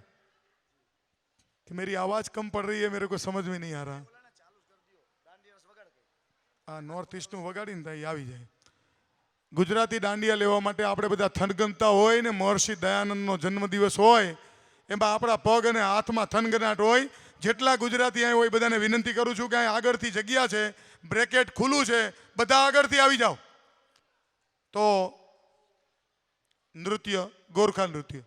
कि मेरी आवाज कम पड़ रही है, मेरे को समझ में नहीं आ रहा. આ નોર્થ ઈસ્ટનું વગાડીને થાય આવી જાય. ગુજરાતી દાંડિયા લેવા માટે આપણે બધા થનગનતા હોય ને, મહર્ષિ દયાનંદનો જન્મદિવસ હોય એમાં આપણા પગ અને હાથમાં થનગનાટ હોય. જેટલા ગુજરાતી અહીં હોય બધાને વિનંતી કરું છું કે અહીં આગળથી જગ્યા છે, બ્રેકેટ ખુલ્લું છે, બધા આગળથી આવી જાઓ. તો નૃત્ય, ગોરખા નૃત્ય.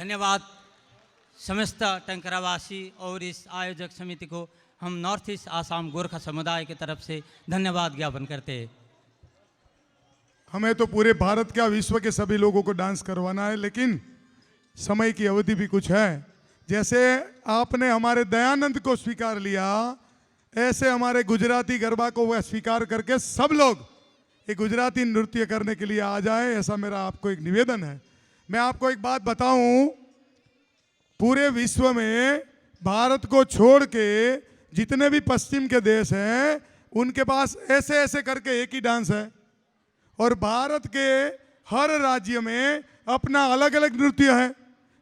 धन्यवाद समस्त टंकरावासी और इस आयोजक समिति को हम नॉर्थ ईस्ट आसाम गोरखा समुदाय की तरफ से धन्यवाद ज्ञापन करते हैं। हमें तो पूरे भारत का विश्व के सभी लोगों को डांस करवाना है, लेकिन समय की अवधि भी कुछ है। जैसे आपने हमारे दयानंद को स्वीकार लिया, ऐसे हमारे गुजराती गरबा को वह स्वीकार करके सब लोग ये गुजराती नृत्य करने के लिए आ जाए, ऐसा मेरा आपको एक निवेदन है। मैं आपको एक बात बताऊं, पूरे विश्व में भारत को छोड़ के जितने भी पश्चिम के देश हैं उनके पास ऐसे ऐसे करके एक ही डांस है, और भारत के हर राज्य में अपना अलग अलग नृत्य है।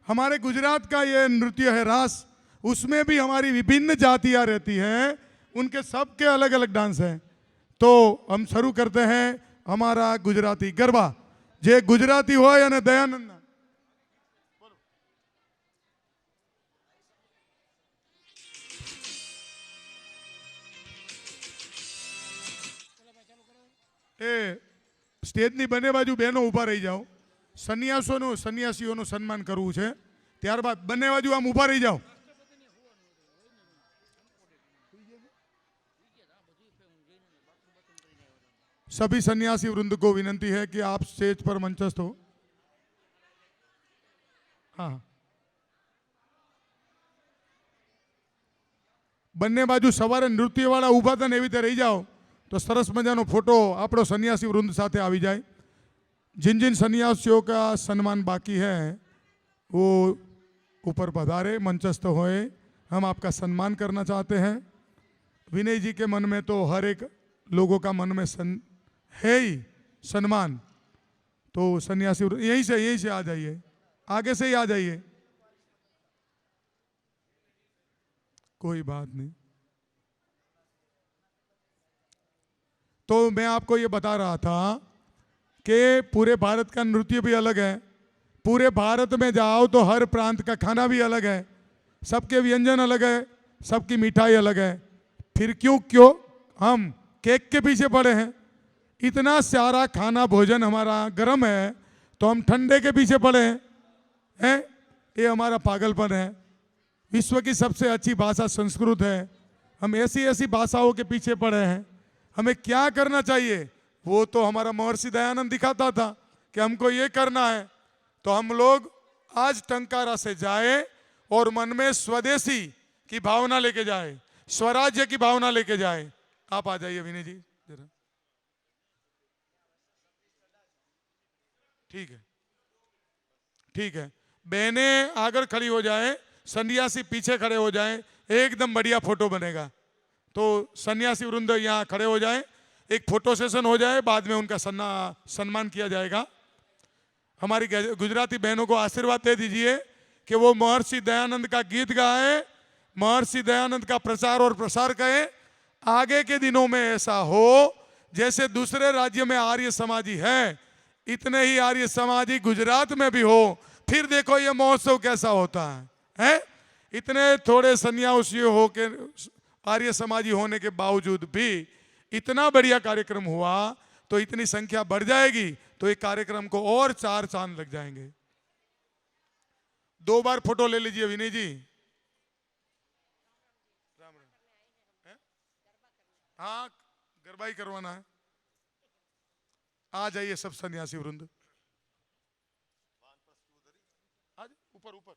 हमारे गुजरात का ये नृत्य है रास, उसमें भी हमारी विभिन्न जातियां रहती हैं, उनके सबके अलग अलग डांस हैं। तो हम शुरू करते हैं हमारा गुजराती गरबा। जे गुजराती हो या दयानंद એ સ્ટેજની બંને બાજુ બહેનો ઊભા રહી જાઓ। સન્યાસીઓનું સન્માન કરવું છે, ત્યારબાદ બંને બાજુ આમ ઊભા રહી જાઓ। सभी सन्यासी वृंद को विनंती है कि आप स्टेज पर मंचस्थ हो। हाँ, બંને બાજુ સવારે નૃત્યવાળા ઊભા હતા ને એવી રીતે રહી જાઓ तो सरस मजानो फोटो आपड़ो सन्यासी वृंद साथे आवी जाए। जिन जिन सन्यासियों का सम्मान बाकी है वो ऊपर पधारे, मंचस्थ होए। हम आपका सम्मान करना चाहते हैं। विनय जी के मन में तो हर एक लोगों का मन में है ही सम्मान, तो सन्यासी यहीं से आ जाइए, आगे से ही आ जाइए, कोई बात नहीं। तो मैं आपको ये बता रहा था कि पूरे भारत का नृत्य भी अलग है। पूरे भारत में जाओ तो हर प्रांत का खाना भी अलग है, सबके व्यंजन अलग है, सबकी मिठाई अलग है। फिर क्यों हम केक के पीछे पड़े हैं? इतना सारा खाना भोजन हमारा गर्म है तो हम ठंडे के पीछे पड़े हैं? ये हमारा पागलपन है। विश्व की सबसे अच्छी भाषा संस्कृत है, हम ऐसी ऐसी भाषाओं के पीछे पड़े हैं। हमें क्या करना चाहिए वो तो हमारा महर्षि दयानंद दिखाता था कि हमको ये करना है। तो हम लोग आज टंकारा से जाए और मन में स्वदेशी की भावना लेके जाए, स्वराज्य की भावना लेके जाए। आप आ जाइए विनय जी जरा। ठीक है, बहनें आगे खड़ी हो जाए, सन्यासी पीछे खड़े हो जाए, एकदम बढ़िया फोटो बनेगा। तो सन्यासी वृंद यहाँ खड़े हो जाए, एक फोटो सेशन हो जाए, बाद में उनका सम्मान किया जाएगा। हमारी गुजराती बहनों को आशीर्वाद दे दीजिए कि वो महर्षि दयानंद का गीत गाए, महर्षि दयानंद का प्रचार और प्रसार करें। आगे के दिनों में ऐसा हो जैसे दूसरे राज्य में आर्य समाजी है, इतने ही आर्य समाजी गुजरात में भी हो। फिर देखो ये महोत्सव कैसा होता है? इतने थोड़े सन्यासी हो के आर्य समाजी होने के बावजूद भी इतना बढ़िया कार्यक्रम हुआ, तो इतनी संख्या बढ़ जाएगी तो एक कार्यक्रम को और 4 चांद लग जाएंगे। 2 बार फोटो ले लीजिए विनय जी। हाँ, गरबा ही करवाना है। आ जाइए सब सन्यासी वृंद, आज ऊपर।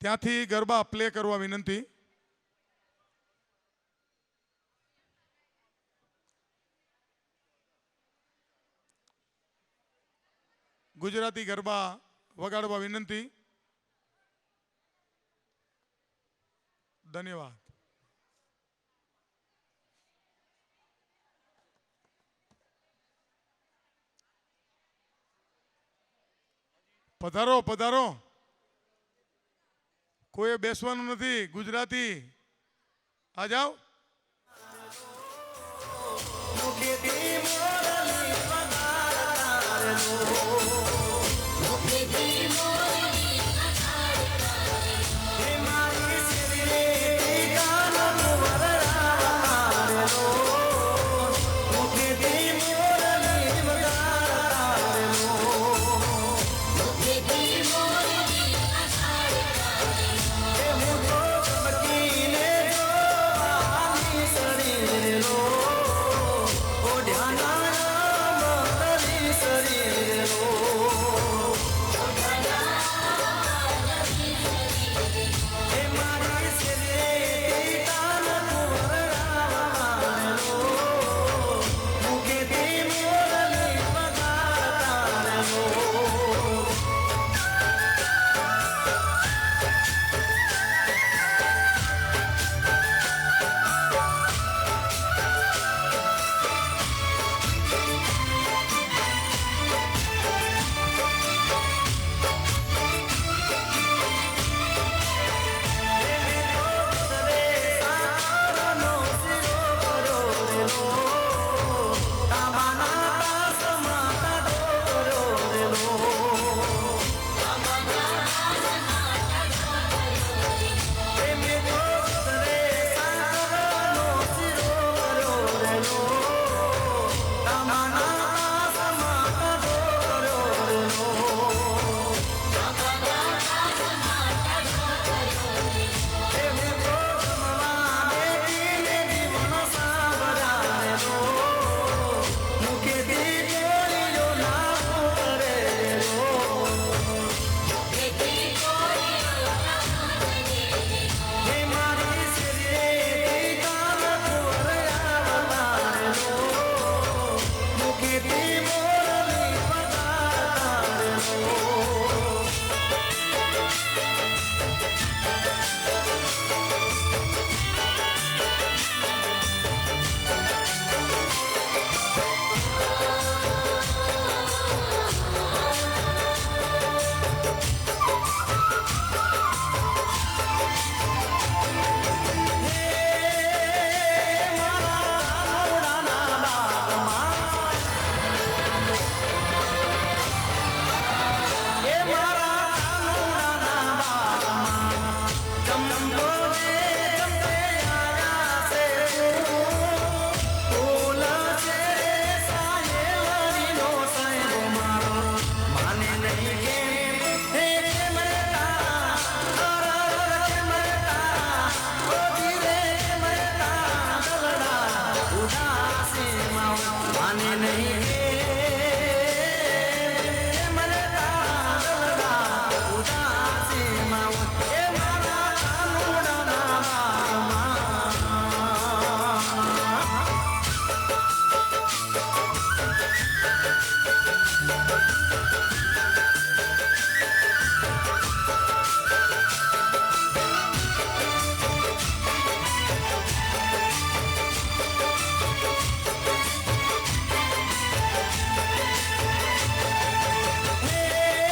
ત્યાંથી ગરબા પ્લે કરવા વિનંતી. ગુજરાતી ગરબા વગાડવા વિનંતી. ધન્યવાદ. પધારો પધારો. કોઈ બેસવાનું નથી. ગુજરાતી આ જાઓ.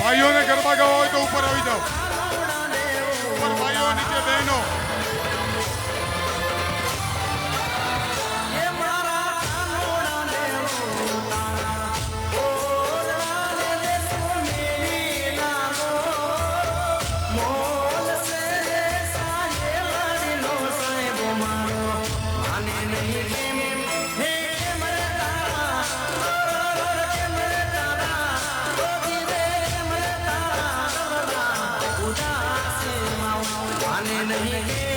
ભાઈઓને ગરબા ગાવા હોય તો ઉપર આવી જાઓ. ઉપર ભાઈઓ, નીચે બહેનો. नहीं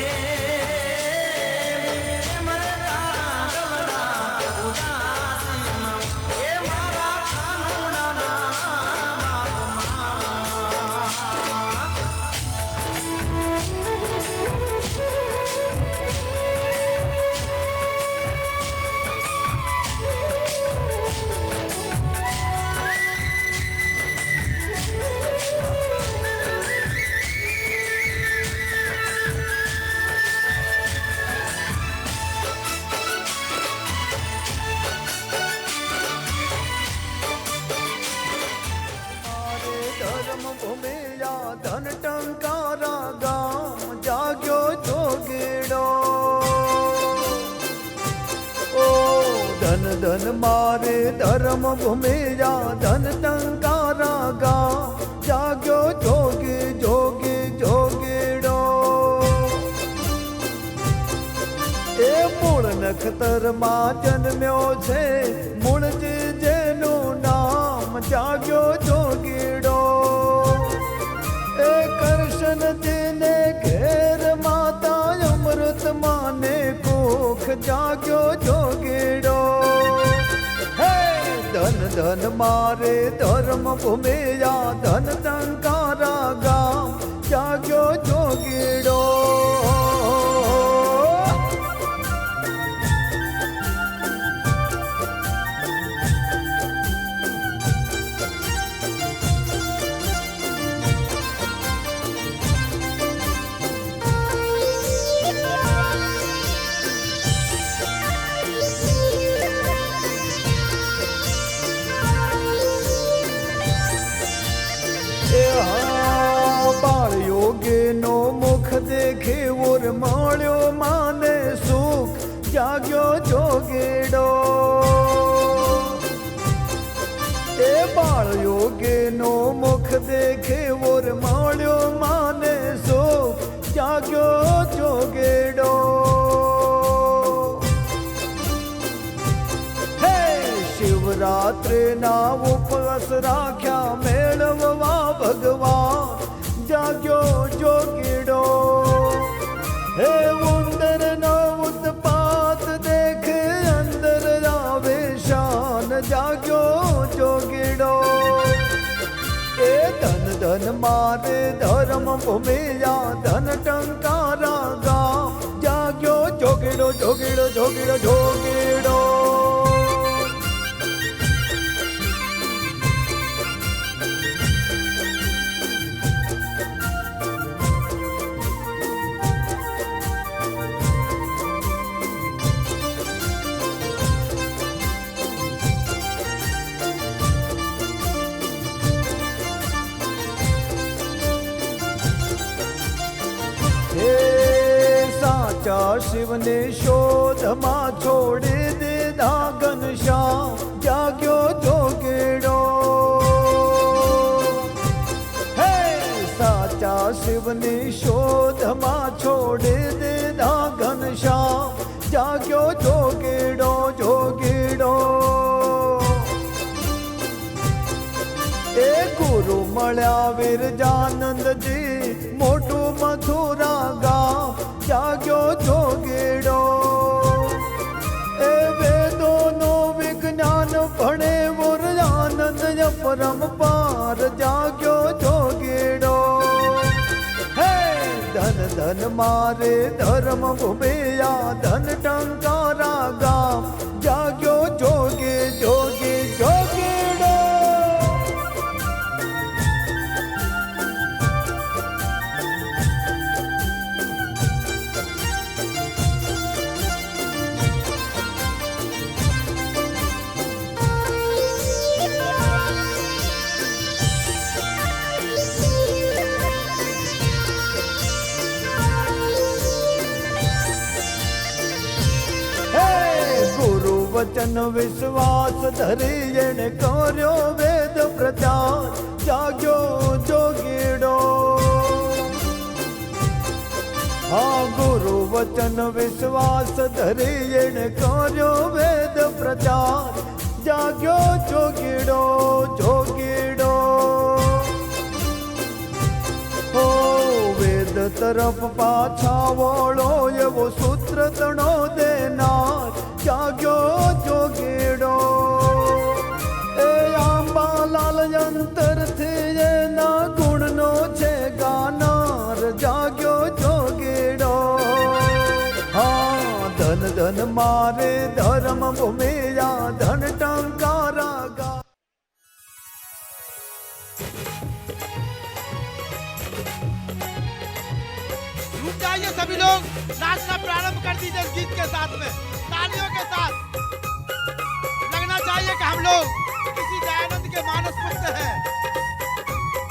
धन मारे धर्म भूमि जा धन टंकारा गाँव जाग्यो जोगी जोगी जोगीड़ो ए मूળ નખતરમાં જન્મ્યો છે મૂળ જેનું નામ જાગ્યો જોગીડો એ કરશન જીને ઘેર માતા અમૃત માને કુખ જાગ્યો જોગીડો હે ધન ધન મારે ધર્મ ભૂમિ યા ધન ટંકારા ગામ જાગ્યો જોગીડો बाल योगे नो मुख देखे और माण्यो माने सुख जाग्यो जोगेड़ो ए बाल योगे नो मुख देखे और माण्यो माने सुख जाग्यो जोगेड़ो हे शिवरात्रि ना उपवास राख्या मेळववा भगवान जाग्यो जोगीड़ो हे उंदर नो उत्पात देखे अंदर आवे शान जाग्यो जोगीड़ो ए धन धन मारे धर्म भूमि या धन टंकारा गाँव जाग्यो जोगीड़ो जोगीड़ो जोगीड़ो जोगीड़ो शिवने शोध मा छोड़ी दीधा घनश्याम जाग्यो जोगीड़ो हे साचा शिवने शोध मा छोड़ी दीधा घनश्याम जाग्यो जोगीड़ो जोगीड़ो ए गुरु मळ्या विरजानंद जी मोटू मथुरा गाँव जाग्यो जोगीड़ो ए वेदो नो विज्ञान भणे और आनंद परम पार जाग्यो जोगीड़ो हे धन धन मारे धर्म भूमि या धन टंकारा गाँव जाग्यो जोगी जोगी जोगीड़ो वचन विश्वास धरी जने कर्यो वेद प्रचार जाग्यो जोगीड़ो हाँ गुरु वचन विश्वास धरी जने कर्यो वेद प्रचार जाग्यो जोगीड़ो जोगीड़ो ओ वेद तरफ पाछा वळो एवो सूत्र तणो देनार जाग्यो जोगीड़ो ए आंबालाल यंतर थी ना गुण नो छे गानार जाग्यो जोगीड़ो हाँ धन धन मारे धर्म भूमि या धन टंकारा गा रुक जाइए सभी लोग, नाचना प्रारंभ कर दीजिए इस गीत के साथ में तालियों के साथ। लगना चाहिए कि हम लोग किसी दयानंद के मानस पुत्र हैं।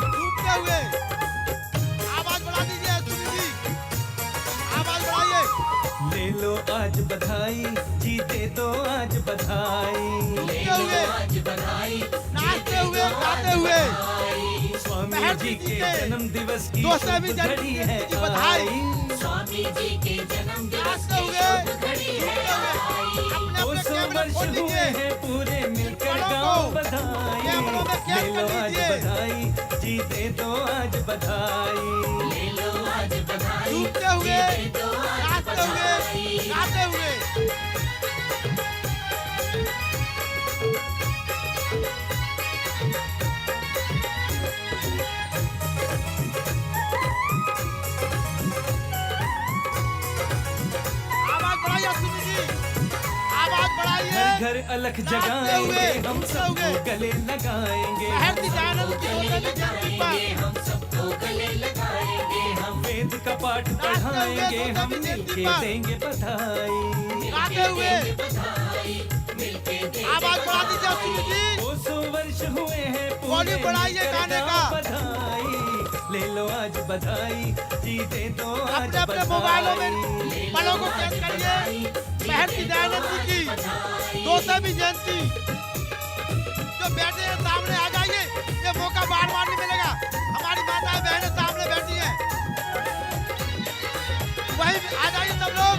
डूबते हुए आवाज बढ़ा दीजिए सुनी जी, आवाज बढ़ाइए। ले लो आज बधाई, जी दे दो आज बधाई, झूमते हुए, नाचते हुए, गाते हुए स्वामी जी के जन्म दिवस की दोस्तों भी शुभ घड़ी है की बधाई। आई। स्वामी जी के जन्म दिवस की शुभ घड़ी है आई। 200 वर्ष हुए हैं पूरे मिलकर गाओ बधाई, ले लो आज बधाई, जी दे दो आज बधाई, ले लो आज बधाई, झूमते हुए, नाचते हुए, गाते हुए आवाज बढ़ाइए सुनी जी, आवाज बढ़ाइए। घर अलख जगाएंगे हम सबको गले लगाएंगे, महर्षि दयानंद की 200वीं जयंती पर हम सबको गले लगाएंगे, हम वेद का पाठ पढ़ाएंगे, हम मिलके देंगे बधाई, गाते हुए आवाज बढ़ा दीजिए सुनी जी। 200 वर्ष हुए हैं वॉल्यूम बढ़ाइए गाने का। बधाई, ले लो आज बधाई, जी दे दो आज अपने अपने मोबाइलों में पलों को कैद करिए। महर्षि दयानंद जी की 200वीं जयंती जो बैठे हैं सामने आ जाइए, ये मौका बार बार नहीं मिलेगा। हमारी माताएं बहनें सामने बैठी हैं, वही आ जाइए सब लोग,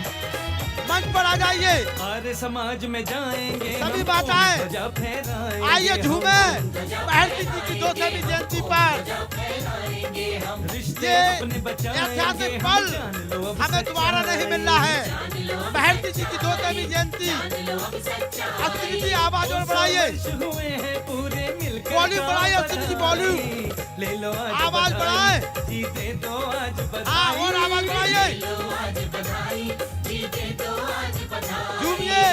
मंच पर आ जाइए। आर्य समाज में जाएंगे सभी हम माताएं ध्वजा फहराएंगे, आइए झूमे महर्षि जी की 200वीं जयंती पर। रिश्ते ये अपने बचाएंगे, ऐतिहासिक हम पल जान लो अब हमें सच्चाई। दोबारा नहीं मिल रहा है। महर्षि जी की 200वीं जयंती, अस्त्री जी आवाज और बढ़ाइए, हुए हैं पूरे मिलकर वॉल्यूम बढ़ाइए अस्त्री जी, वॉल्यूम ले लो आज आवाज बधाई, बढ़ाएं। जी दे दो आज हाँ बधाई, और आवाज बढ़ाइए, झूमिए।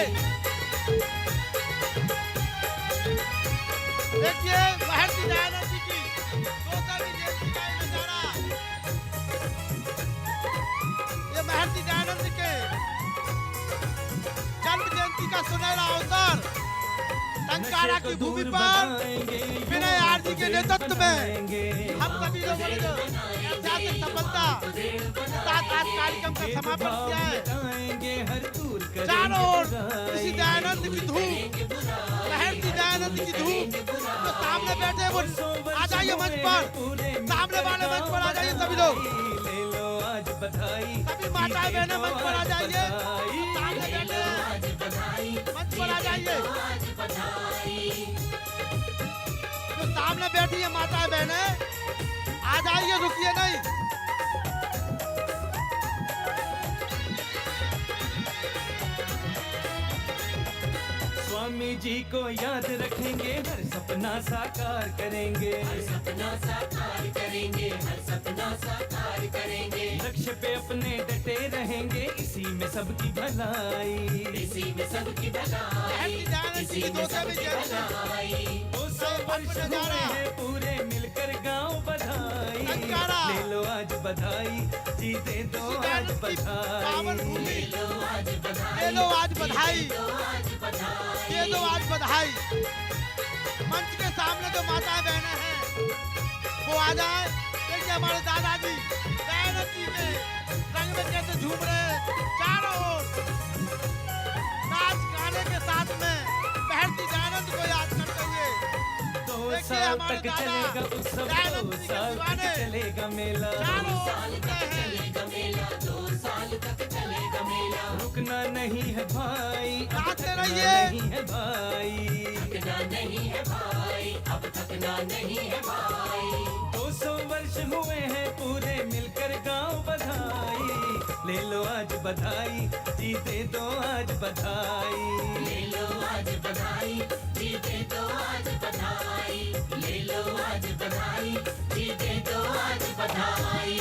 देखिए महर्षि दयानंद जी की 200वीं जयंती का ये नजारा, ये महर्षि दयानंद के जन्म जयंती का सुनहरा अवसर टंकारा की भूमि पर विनय आरजी के नेतृत्व में हम सभी लोगों ने जो ऐतिहासिक सफलता साथ आज कार्यक्रम का समापन किया है। चारों ओर इसी दयानंद की धूम, महर्षि दयानंद की धूम, जो सामने बैठे वो आ जाइए मंच पर, सामने वाले मंच पर आ जाइए सभी लोग, ले लो आज बधाई, सभी माताएं बहनें मंच पर आ जाइए, सामने बैठे मंच पर आ जाइए, जो सामने बैठी है माताएं बहनें आ जाइए, रुकिए नहीं। स्वामी जी को याद रखेंगे, हर सपना साकार करेंगे, हर सपना साकार करेंगे, हर सपना साकार करेंगे, लक्ष्य पे अपने डटे रहेंगे, इसी में सबकी भलाई, इसी में सबकी भलाई, इसी में सबकी भलाई। 200 वर्ष हुए हैं पूरे मिलकर गाओ बधाई, ले लो आज बधाई, जी दे दो आज बधाई, ले लो आज बधाई, दे दो आज बधाई। मंच के सामने जो माताएं बहनें हैं वो आ जाए। देखिए हमारे दादाजी दयानंद जी के रंग में कैसे झूम रहे हैं, चारों ओर नाच गाने के साथ में महर्षि दयानंद को याद करते हुए। 2 साल तक चलेगा उत्सव, 2 साल तक चलेगा मेला, रुकना नहीं है भाई, गाते रहिए, नहीं है भाई, थकना नहीं है भाई, अब थकना नहीं है भाई। 200 वर्ष हुए हैं पूरे मिलकर गाओ बधाई, ले लो आज बधाई, जी दे दो आज बधाई, ले लो आज बधाई, जी दे दो आज बधाई, ले लो आज बधाई, जी दे दो आज बधाई।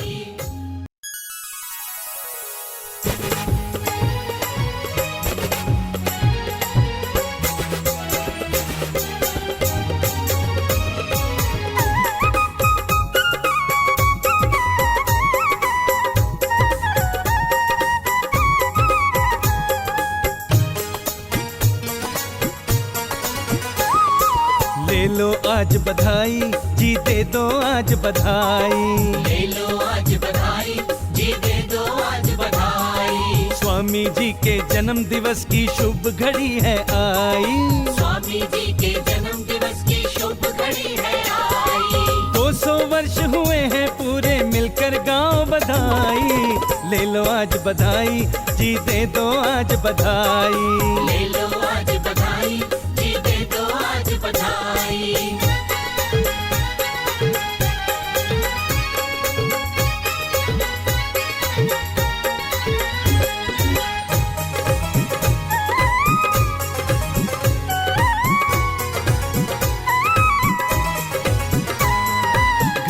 ले लो आज बधाई, जी दे दो आज बधाई, ले लो आज बधाई, जी दे दो आज बधाई। स्वामी जी के जन्म दिवस की शुभ घड़ी है आई। स्वामी जी के जन्म दिवस की शुभ घड़ी है आई। 200 वर्ष हुए हैं पूरे मिलकर गांव बधाई। ले लो आज बधाई जी दे दो आज बधाई। ले लो आज बधाई जी दे दो आज बधाई।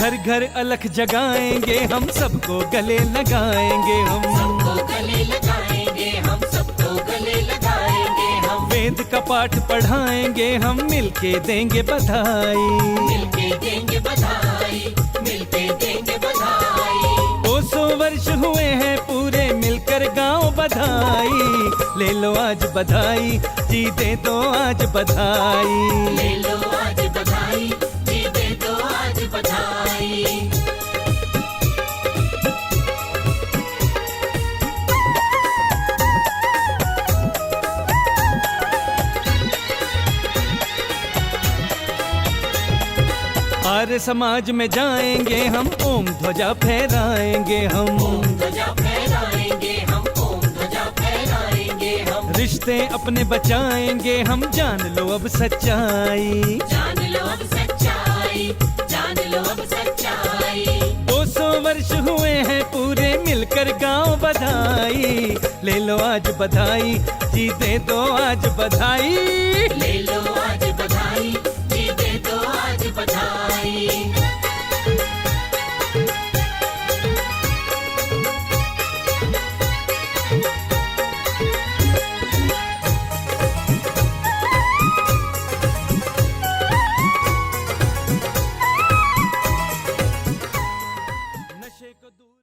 घर घर अलख जगाएंगे हम सबको गले लगाएंगे हम। सबको गले लगाएंगे हम सबको गले लगाएंगे हम। वेद का पाठ पढ़ाएंगे हम मिलके देंगे बधाई। मिलके देंगे बधाई मिलके देंगे बधाई। 200 वर्ष हुए हैं पूरे मिलकर गांव बधाई। ले लो आज बधाई जी दे दो आज बधाई। ले लो आज बधाई जी दे दो आज बधाई। आर्य समाज में जाएंगे हम ओम ध्वजा फहराएंगे हम। ओम ध्वजा फहराएंगे हम ओम ध्वजा फहराएंगे हम। रिश्ते अपने बचाएंगे हम जान लो अब सच्चाई। जान लो अब सच्चाई जान लो अब सच्चाई। 200 वर्ष हुए हैं पूरे मिलकर गांव बधाई। ले लो आज बधाई जी दे दो आज बधाई। ले लो आज